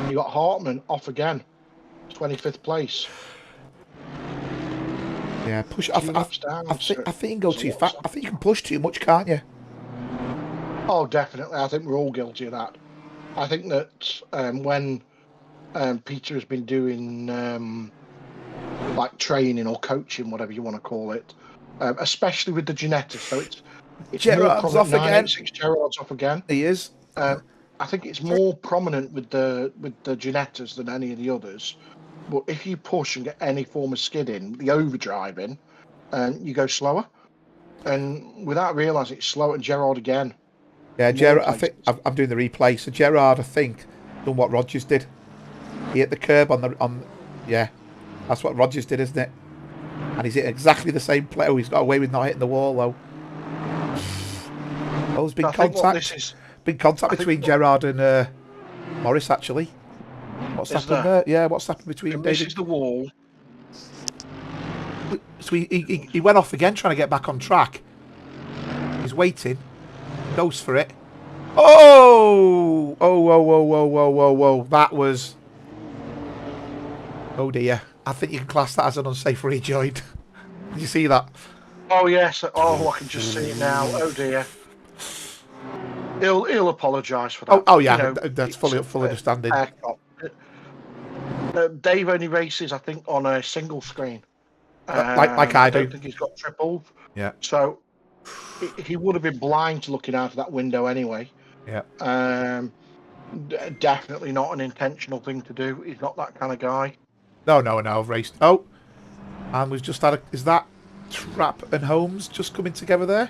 You got Hartman off again, 25th place. Yeah, push. I think you can go too fast. I think you can push too much, can't you? Oh, definitely. I think we're all guilty of that. I think that when Peter has been doing like training or coaching, whatever you want to call it, especially with the Ginetta, so it's Gerard's off again. Gerard's off again. He is. I think it's more prominent with the Ginettas than any of the others. But if you push and get any form of skidding, the overdriving, you go slower. And without realising, it's slow. And Gerard again. Yeah, Gerard. I think I'm doing the replay. So Gerard, I think, done what Rogers did. He hit the curb on. Yeah, that's what Rogers did, isn't it? And he's hit exactly the same play. Oh, he's got away with not hitting the wall though. Oh, there's been contact. Big contact between Gerard and Morris, actually. What's happened there? Yeah, what's happened between David? This is the wall. So he went off again, trying to get back on track. He's waiting. Goes for it. Oh! Oh, whoa, whoa, whoa, whoa, whoa, whoa. That was... Oh, dear. I think you can class that as an unsafe rejoin. Did you see that? Oh, yes. Oh, I can just see it now. Oh, dear. He'll apologise for that. Oh yeah, you know, that's full understanding. Dave only races, I think, on a single screen. Like I do. don't think he's got triple. Yeah. So he would have been blind to looking out of that window anyway. Yeah. Definitely not an intentional thing to do. He's not that kind of guy. No. I've raced. Oh, and we've just had is that Trap and Holmes just coming together there?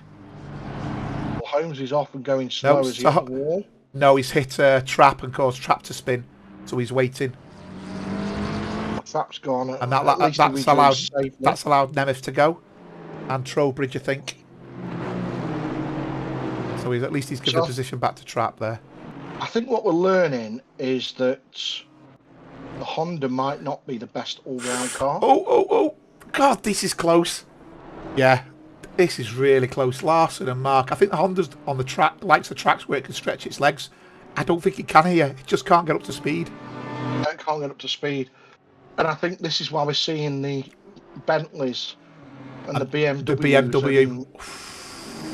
Well, Holmes is off and going slow as he hit the wall. No, he's hit Trap and caused Trap to spin, so he's waiting. Trap's gone, and that's allowed Nemeth to go, and Trowbridge, I think. So at least he's given the position back to Trap there. I think what we're learning is that the Honda might not be the best all-round car. Oh! God, this is close. Yeah, this is really close. Larson and Mark. I think the Honda's on the track, likes the tracks where it can stretch its legs. I don't think it can here. It just can't get up to speed. It can't get up to speed. And I think this is why we're seeing the Bentleys and the BMW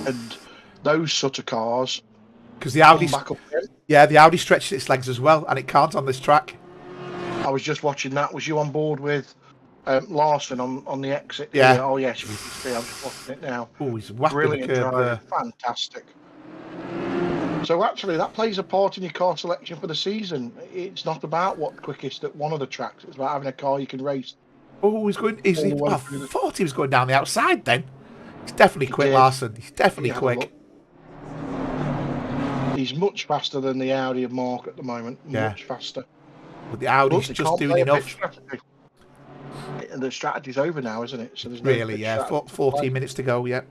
and those sort of cars. Because the Audi, the Audi stretches its legs as well, and it can't on this track. I was just watching that. Was you on board with Larson on the exit? Yeah. Here? Oh yes, I'm just watching it now. Oh, he's whacking the curb there. Fantastic. So actually, that plays a part in your car selection for the season. It's not about what quickest at one of the tracks. It's about having a car you can race. Oh, he's going. I thought he was going down the outside. Then he's definitely quick, Larson. He's definitely quick. He's much faster than the Audi of Mark at the moment. Much faster. But the Audi's just doing enough. The strategy's over now, isn't it? So there's no really, 14 minutes to go. Yeah.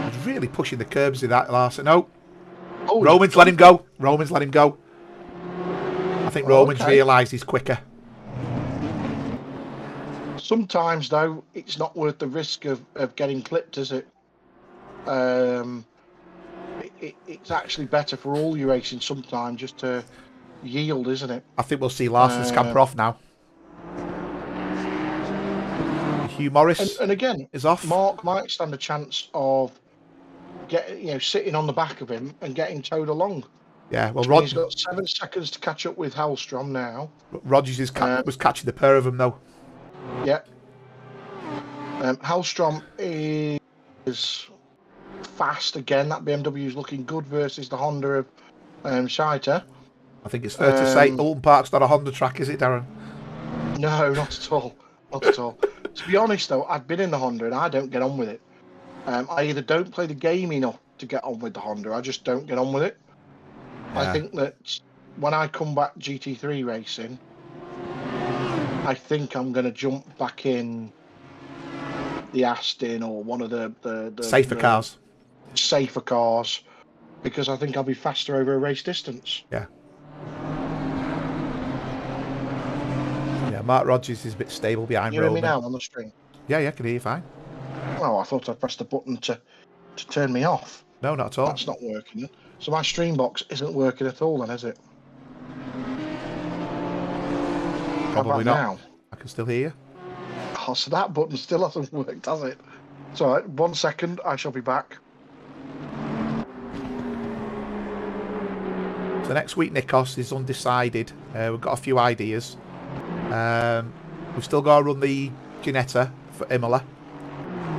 He's really pushing the curbs with that, Larson. Oh, Romans let him go. I think Romans realised he's quicker. Sometimes, though, it's not worth the risk of getting clipped, is it? It's actually better for all your racing sometimes just to yield, isn't it? I think we'll see Larson scamper off now. Hugh Morris and again is off. Mark might stand a chance of sitting on the back of him and getting towed along. Yeah, well, he's got 7 seconds to catch up with Hallstrom now. Rogers was catching the pair of them though. Yeah. Hallstrom is fast again. That BMW is looking good versus the Honda of Scheiter. I think it's fair to say Oulton Park's not a Honda track, is it, Darren? No, not at all. Not at all. To be honest, though, I've been in the Honda and I don't get on with it. I either don't play the game enough to get on with the Honda, I just don't get on with it. Yeah. I think that when I come back GT3 racing, I think I'm going to jump back in the Aston or one of the safer cars. Safer cars, because I think I'll be faster over a race distance. Yeah. Yeah, Mark Rogers is a bit stable behind Roman. You hear me now on the screen? Yeah, I can hear you fine. Oh, I thought I pressed the button to turn me off. No, not at all. That's not working. So my stream box isn't working at all then, is it? Probably not. Now? I can still hear you. Oh, so that button still hasn't worked, has it? It's all right. 1 second, I shall be back. So next week, Nikos, is undecided. We've got a few ideas. We've still got to run the Ginetta for Imola.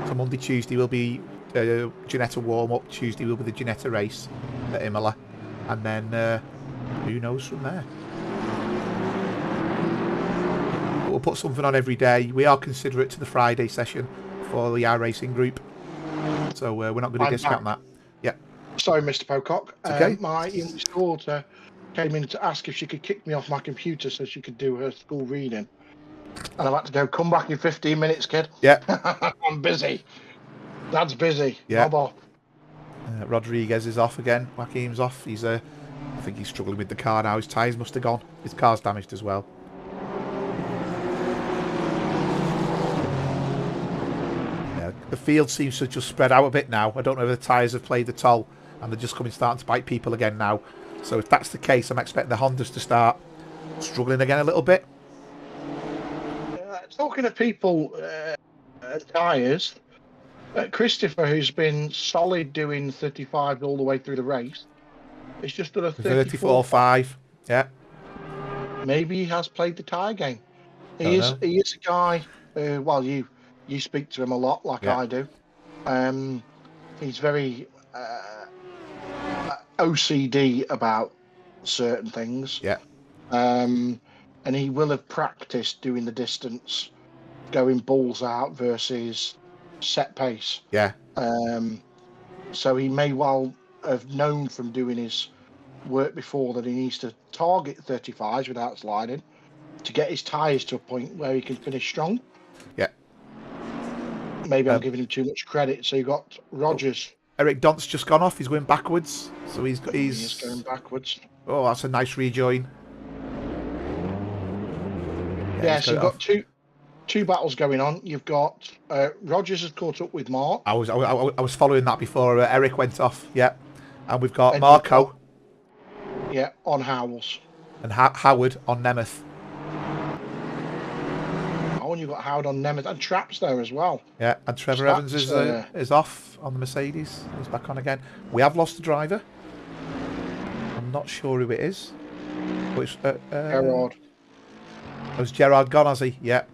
So Monday, Tuesday will be Ginetta warm-up. Tuesday will be the Ginetta race at Imola. And then who knows from there. But we'll put something on every day. We are considerate to the Friday session for the iRacing group. So we're not going to discount that. Yeah. Sorry, Mr. Pocock. Okay. My English daughter came in to ask if she could kick me off my computer so she could do her school reading. And I've had to go, come back in 15 minutes, kid. Yeah. I'm busy. Dad's busy. Yeah. Bob off. Rodriguez is off again. Joaquim's off. He's I think he's struggling with the car now. His tyres must have gone. His car's damaged as well. Yeah, the field seems to just spread out a bit now. I don't know if the tyres have played the toll and they're just starting to bite people again now. So if that's the case, I'm expecting the Hondas to start struggling again a little bit. Talking to people and tyres, Christopher, who's been solid doing 35 all the way through the race, has just done a 34. 34.5. Yeah. Maybe he has played the tyre game. Don't know. He is a guy. Well, you speak to him a lot, like Yeah. I do. He's very OCD about certain things. Yeah. And he will have practiced doing the distance, going balls out versus set pace. Yeah. So he may well have known from doing his work before that he needs to target 35s without sliding to get his tyres to a point where he can finish strong. Yeah. Maybe I'm giving him too much credit. So you got Rogers. Eric Dont's just gone off. He's going backwards. So he's going backwards. Oh, that's a nice rejoin. Yeah, so you've got two battles going on. You've got Rogers has caught up with Mark. I was following that before Eric went off. Yeah, and we've got Marco. On Howells. And Howard on Nemeth. Oh, and you've got Howard on Nemeth and Traps there as well. Yeah, and Trevor Evans is off on the Mercedes. He's back on again. We have lost a driver. I'm not sure who it is. But it's, Gerard. Has Gerard gone, has he? Yeah.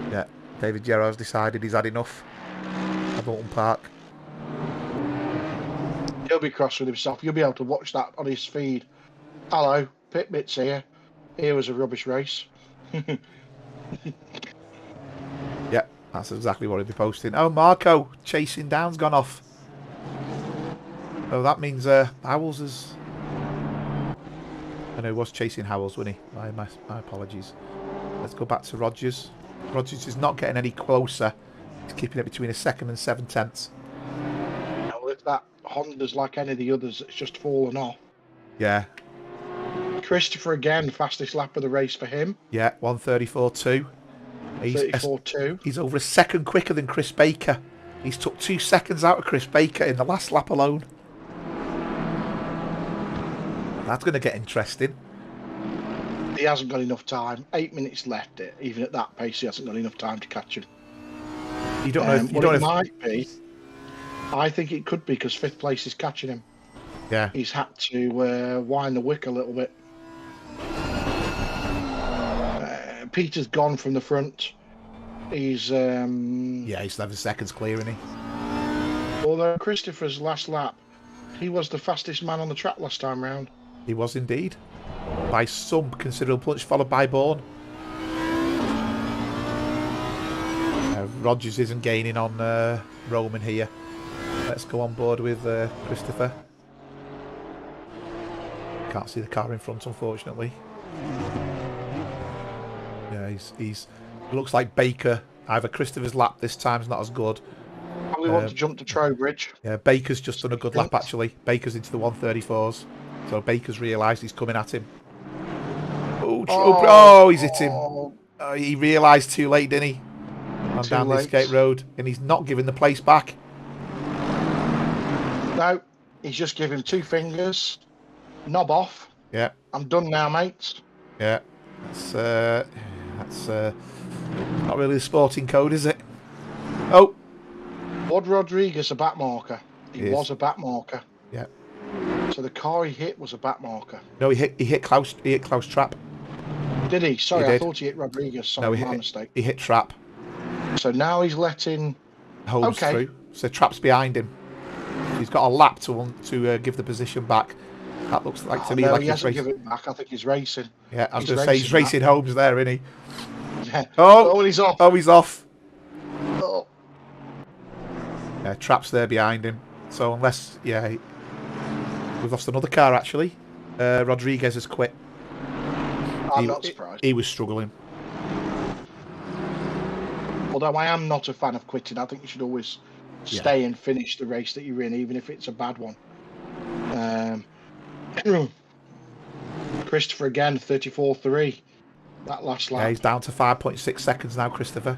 Yeah. David Gerard's decided he's had enough of Oulton Park. He'll be cross with himself. You'll be able to watch that on his feed. Hello, Pit Bits here. Here was a rubbish race. Yeah, that's exactly what he'll be posting. Oh, Marco chasing down's gone off. Oh, that means Howells is... I know he was chasing Howells, wasn't he? My apologies. Let's go back to Rogers. Rogers is not getting any closer. He's keeping it between a second and 7/10. Well, if that Honda's like any of the others, it's just fallen off. Yeah. Christopher again, fastest lap of the race for him. Yeah, 1:34.2. 34.2. He's over a second quicker than Chris Baker. He's took 2 seconds out of Chris Baker in the last lap alone. That's going to get interesting. He hasn't got enough time. 8 minutes left. Even at that pace, he hasn't got enough time to catch him. You don't know if... You don't it might be. I think it could be because 5th place is catching him. Yeah. He's had to wind the wick a little bit. Peter's gone from the front. He's... Yeah, he's 11 seconds clear, isn't he? Although Christopher's last lap, he was the fastest man on the track last time round. He was indeed. By some considerable punch, followed by Bourne. Rogers isn't gaining on Roman here. Let's go on board with Christopher. Can't see the car in front, unfortunately. Yeah, he's looks like Baker. Either Christopher's lap this time's not as good. We want to jump to Trowbridge. Yeah, Baker's just done a good lap, actually. Baker's into the 1:34s. So Baker's realised he's coming at him. Oh, he's hit him. He realised too late, didn't he? On down the escape road. And he's not giving the place back. No, he's just giving 2 fingers. Knob off. Yeah. I'm done now, mates. Yeah. That's not really the sporting code, is it? Oh. Bud Rodriguez, a back marker. He was a back marker. Yeah. So the car he hit was a back marker. No, he hit Klaus Trapp. Did he? Sorry, I thought he hit Rodriguez. Sorry, my mistake. He hit Trapp. So now he's letting Holmes through. So Trapp's behind him. He's got a lap to give the position back. That looks like to me like he hasn't given it back. I think he's racing. Yeah, I was going to say he's racing Holmes there, isn't he? Yeah. Oh, and he's off. Oh, he's off. Oh. Yeah, Trapp's there behind him. So unless, we've lost another car actually. Rodriguez has quit. I'm not surprised. He was struggling. Although I am not a fan of quitting. I think you should always stay and finish the race that you're in, even if it's a bad one. Christopher again, 34.3. That last lap. Yeah, he's down to 5.6 seconds now, Christopher.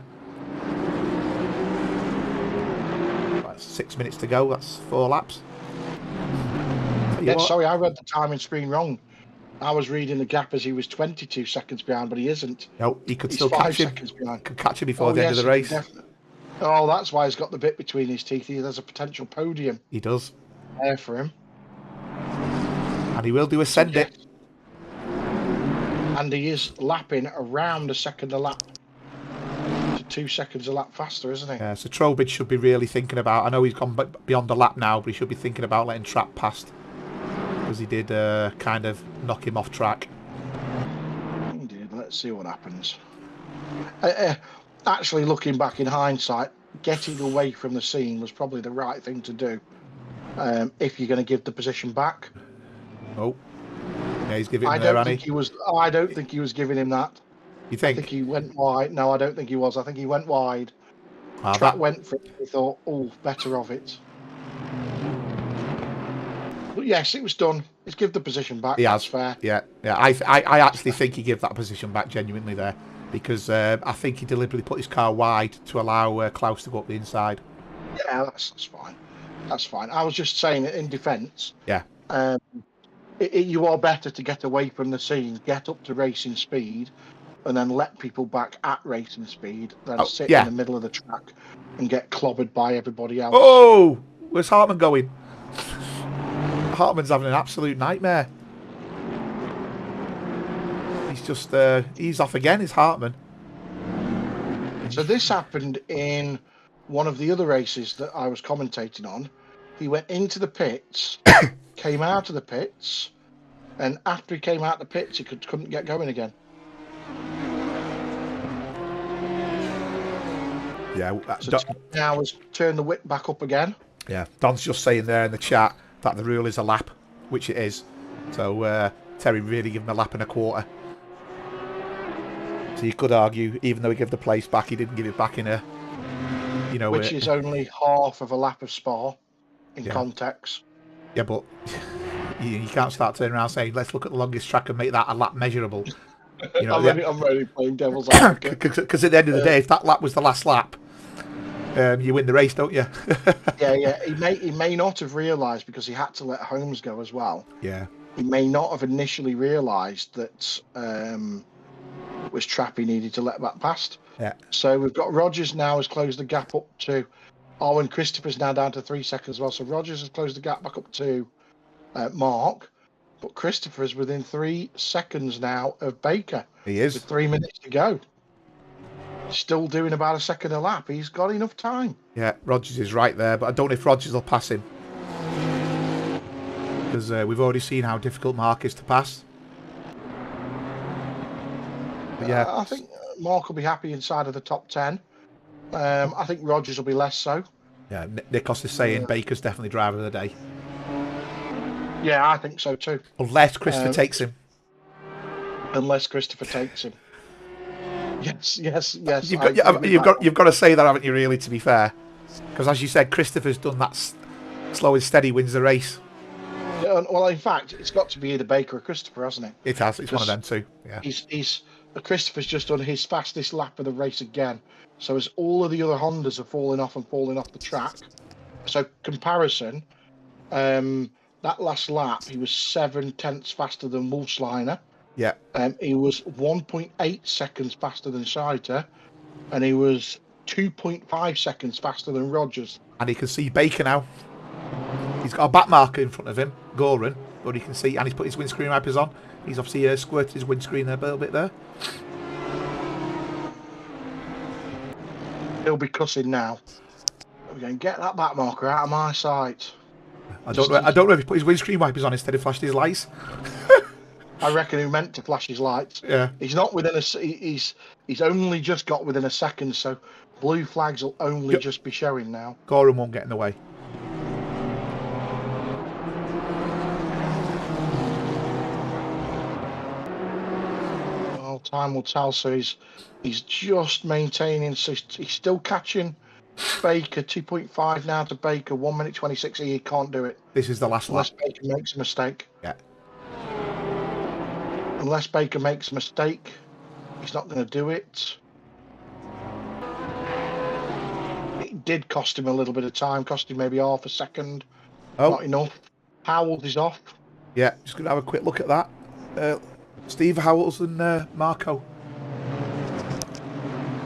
That's 6 minutes to go. That's 4 laps. Sorry, I read the timing screen wrong. I was reading the gap as he was 22 seconds behind, but he isn't. No, he could He's still 5 catch him. seconds behind. Could catch him before the end of the race. Oh, that's why he's got the bit between his teeth. There's a potential podium He does. there for him. And he will do a send it. And he is lapping around a second a lap. To 2 seconds a lap faster, isn't he? Yeah, so Trowbridge should be really thinking about... I know he's gone beyond the lap now, but he should be thinking about letting Trap past. Because he did kind of knock him off track. He did. Let's see what happens. Actually, looking back in hindsight, getting away from the scene was probably the right thing to do. If you're going to give the position back. Oh. Yeah, he's giving him I don't think he was giving him that. You think? I think he went wide. No, I don't think he was. I think he went wide. Trap went for it. He thought, oh, better of it. But yes, it was done. He's give the position back. That's fair. Yeah. I actually think he gave that position back genuinely there. Because I think he deliberately put his car wide to allow Klaus to go up the inside. Yeah, that's fine. That's fine. I was just saying it in defence. Yeah. You are better to get away from the scene, get up to racing speed, and then let people back at racing speed than sit in the middle of the track and get clobbered by everybody else. Oh! Where's Hartman going? Hartman's having an absolute nightmare. He's just, he's off again, is Hartman. So this happened in one of the other races that I was commentating on. He went into the pits, came out of the pits, and after he came out of the pits, he couldn't get going again. Yeah. So now has turned the whip back up again. Yeah. Don's just saying there in the chat that the rule is a lap, which it is. So Terry really gave him a lap and a quarter. So you could argue, even though he gave the place back, he didn't give it back in a, you know, which is only half of a lap of Spa in context. Yeah, but you can't start turning around saying, let's look at the longest track and make that a lap measurable. You know, I'm really playing devil's advocate. Because at the end of the day, if that lap was the last lap, you win the race, don't you? Yeah. He may not have realised, because he had to let Holmes go as well. Yeah. He may not have initially realised that it was Trapp he needed to let that past. Yeah. So we've got Rogers now has closed the gap up to... Oh, and Christopher's now down to 3 seconds as well. So Rogers has closed the gap back up to Mark. But Christopher's within 3 seconds now of Baker. He is. With 3 minutes to go. Still doing about a second a lap. He's got enough time. Yeah, Rogers is right there. But I don't know if Rogers will pass him. Because we've already seen how difficult Mark is to pass. But yeah. I think Mark will be happy inside of the top 10. I think Rogers will be less so. Yeah, Nikos is saying Baker's definitely driver of the day. Yeah, I think so too. Unless Christopher takes him. Unless Christopher takes him. Yes. You've got to say that, haven't you? Really, to be fair, because as you said, Christopher's done that. Slow and steady wins the race. Yeah, well, in fact, it's got to be either Baker or Christopher, hasn't it? It has. It's one of them two. Yeah. Christopher's just done his fastest lap of the race again. So as all of the other Hondas are falling off the track. So comparison, that last lap he was 7/10 faster than Wolfsliner. Yeah. He was 1.8 seconds faster than Scheiter, and he was 2.5 seconds faster than Rogers. And he can see Baker now. He's got a back marker in front of him, Goran, but he can see, and he's put his windscreen wipers on. He's obviously squirted his windscreen a little bit there. He'll be cussing now. We're going to get that back marker out of my sight. I don't know if he put his windscreen wipers on instead of flashed his lights. I reckon he meant to flash his lights. Yeah. He's not within he's only just got within a second, so blue flags will only just be showing now. Goran won't get in the way. Well, time will tell. So he's just maintaining. So he's still catching Baker. 2.5 now to Baker. 1 minute 26. He can't do it. This is the last lap. Unless Baker makes a mistake. Yeah. Unless Baker makes a mistake, he's not going to do it. It did cost him a little bit of time. Cost him maybe half a second. Oh. Not enough. Howells is off. Yeah, just going to have a quick look at that. Steve Howells and Marco.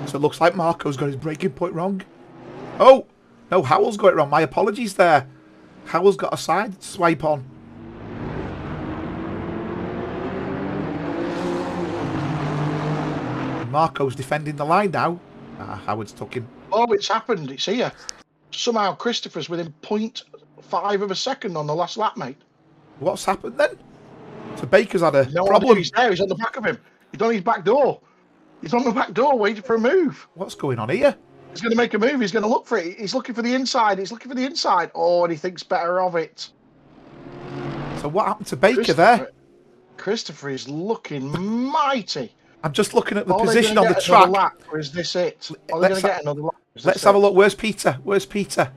So it looks like Marco's got his braking point wrong. Oh, no, Howell's got it wrong. My apologies there. Howell's got a side swipe on. Marco's defending the line now. Howard's took him. Oh, it's happened. It's here. Somehow Christopher's within 0.5 of a second on the last lap, mate. What's happened then? So Baker's had a No problem. idea. He's there. He's on the back of him. He's on his back door. He's on the back door waiting for a move. What's going on here? He's going to make a move. He's going to look for it. He's looking for the inside. He's looking for the inside. Oh, and he thinks better of it. So what happened to Baker there? Christopher is looking mighty. I'm just looking at the position on the track. Lap, or is this it? Are they going to get another lap? Let's have a look. Where's Peter? Where's Peter?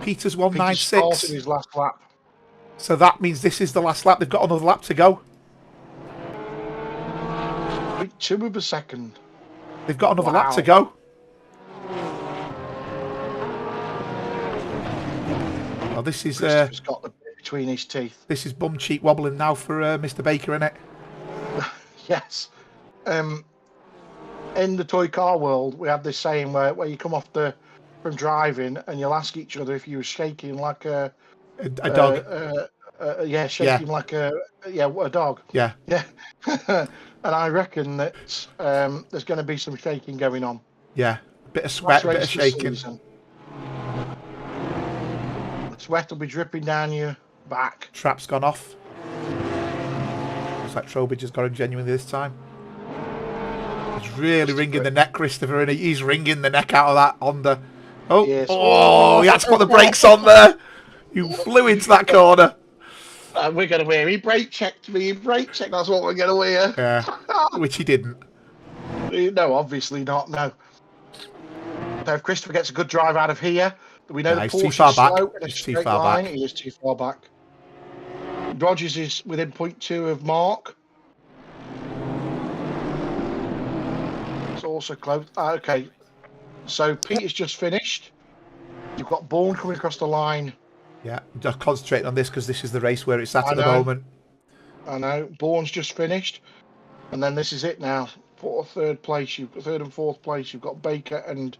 Peter's 196. Started his last lap. So that means this is the last lap. They've got another lap to go. 0.2 of a second. They've got another lap to go. Oh, this is Christopher's got the bit between his teeth. This is bum cheek wobbling now for Mr. Baker, isn't it? Yes. In the toy car world, we have this saying where you come off from driving and you'll ask each other if you were shaking like a dog. Shaking like a dog. Yeah. Yeah. And I reckon that there's going to be some shaking going on. Yeah. Bit of sweat, bit of shaking. The sweat will be dripping down your back. Trap's gone off. Looks like Trowbridge has got him genuinely this time. He's really wringing the neck, Christopher, and he's wringing the neck out of that Honda. Oh, yes. Oh, he had to put the brakes on there. You flew into that corner. We're going to wear. He brake checked me. He brake checked. That's what we're going to wear. Yeah, which he didn't. No, obviously not. No. So if Christopher gets a good drive out of here, we know the Porsche too far back. Slow he's too far back. He is too far back. Rogers is within 0.2 of Mark. It's also close. Okay. So Peter's just finished. You've got Bourne coming across the line. Yeah, just concentrating on this because this is the race where it's at the moment. I know. Bourne's just finished. And then this is it now. Third and fourth place. You've got Baker and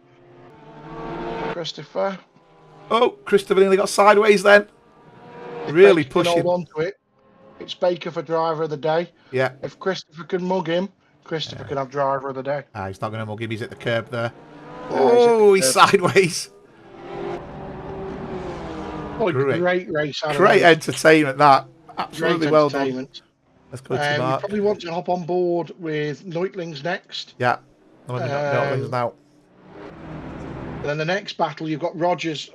Christopher. Oh, Christopher nearly got sideways then. Really pushing. Hold on to it. It's Baker for driver of the day. Yeah. If Christopher can mug him, Christopher can have driver of the day. He's not going to mug him. He's at the curb there. Oh, he's sideways. Oh, great race. Great entertainment, that. Absolutely well done. Let's go to Mark. You probably want to hop on board with Neutlings next. Yeah. Neutlings now. And then the next battle, you've got Rogers.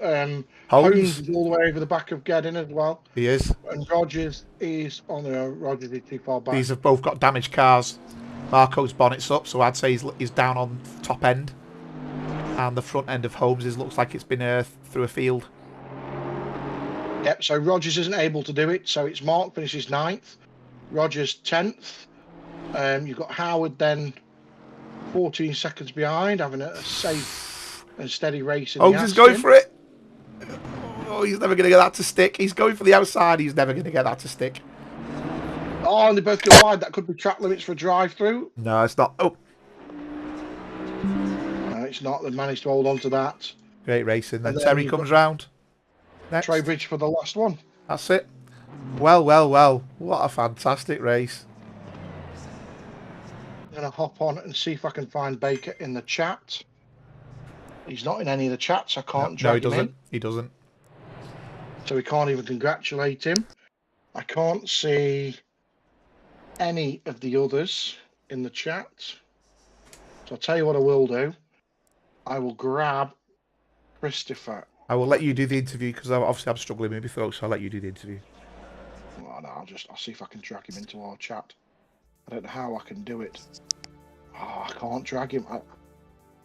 Holmes all the way over the back of Geddon as well. He is. And Rogers is on the Rogers is too far back. These have both got damaged cars. Marco's bonnet's up, so I'd say he's down on top end. And the front end of Holmes looks like it's been through a field. Yep, so Rogers isn't able to do it, so it's Mark finishes 9th, Rogers 10th. You've got Howard then 14 seconds behind, having a safe and steady race. Oh, he's going for it. Oh, he's never going to get that to stick. He's going for the outside. He's never going to get that to stick. Oh, and they both go wide. That could be track limits for a drive-through. No, it's not. Oh. No, it's not. They've managed to hold on to that. Great racing. Then Terry comes round. Next. Trowbridge for the last one. That's it. Well, well, well. What a fantastic race. I'm going to hop on and see if I can find Baker in the chat. He's not in any of the chats. I can't drag him in. He doesn't. So we can't even congratulate him. I can't see any of the others in the chat. So I'll tell you what I will do. I will grab Christopher. I will let you do the interview because obviously I'm struggling with my throat, so I'll let you do the interview. Well, no, I'll see if I can drag him into our chat. I don't know how I can do it. Oh, I can't drag him.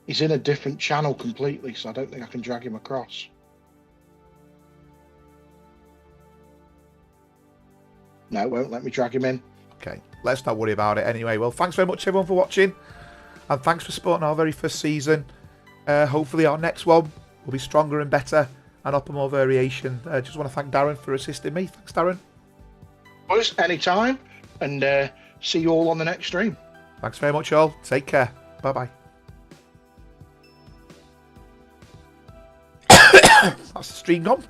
He's in a different channel completely, so I don't think I can drag him across. No, it won't let me drag him in. Okay, let's not worry about it anyway. Well, thanks very much everyone for watching, and thanks for supporting our very first season. Hopefully our next one will be stronger and better and offer more variation. Just want to thank Darren for assisting me. Thanks, Darren. Anytime, and see you all on the next stream. Thanks very much, all. Take care. Bye-bye. That's the stream gone.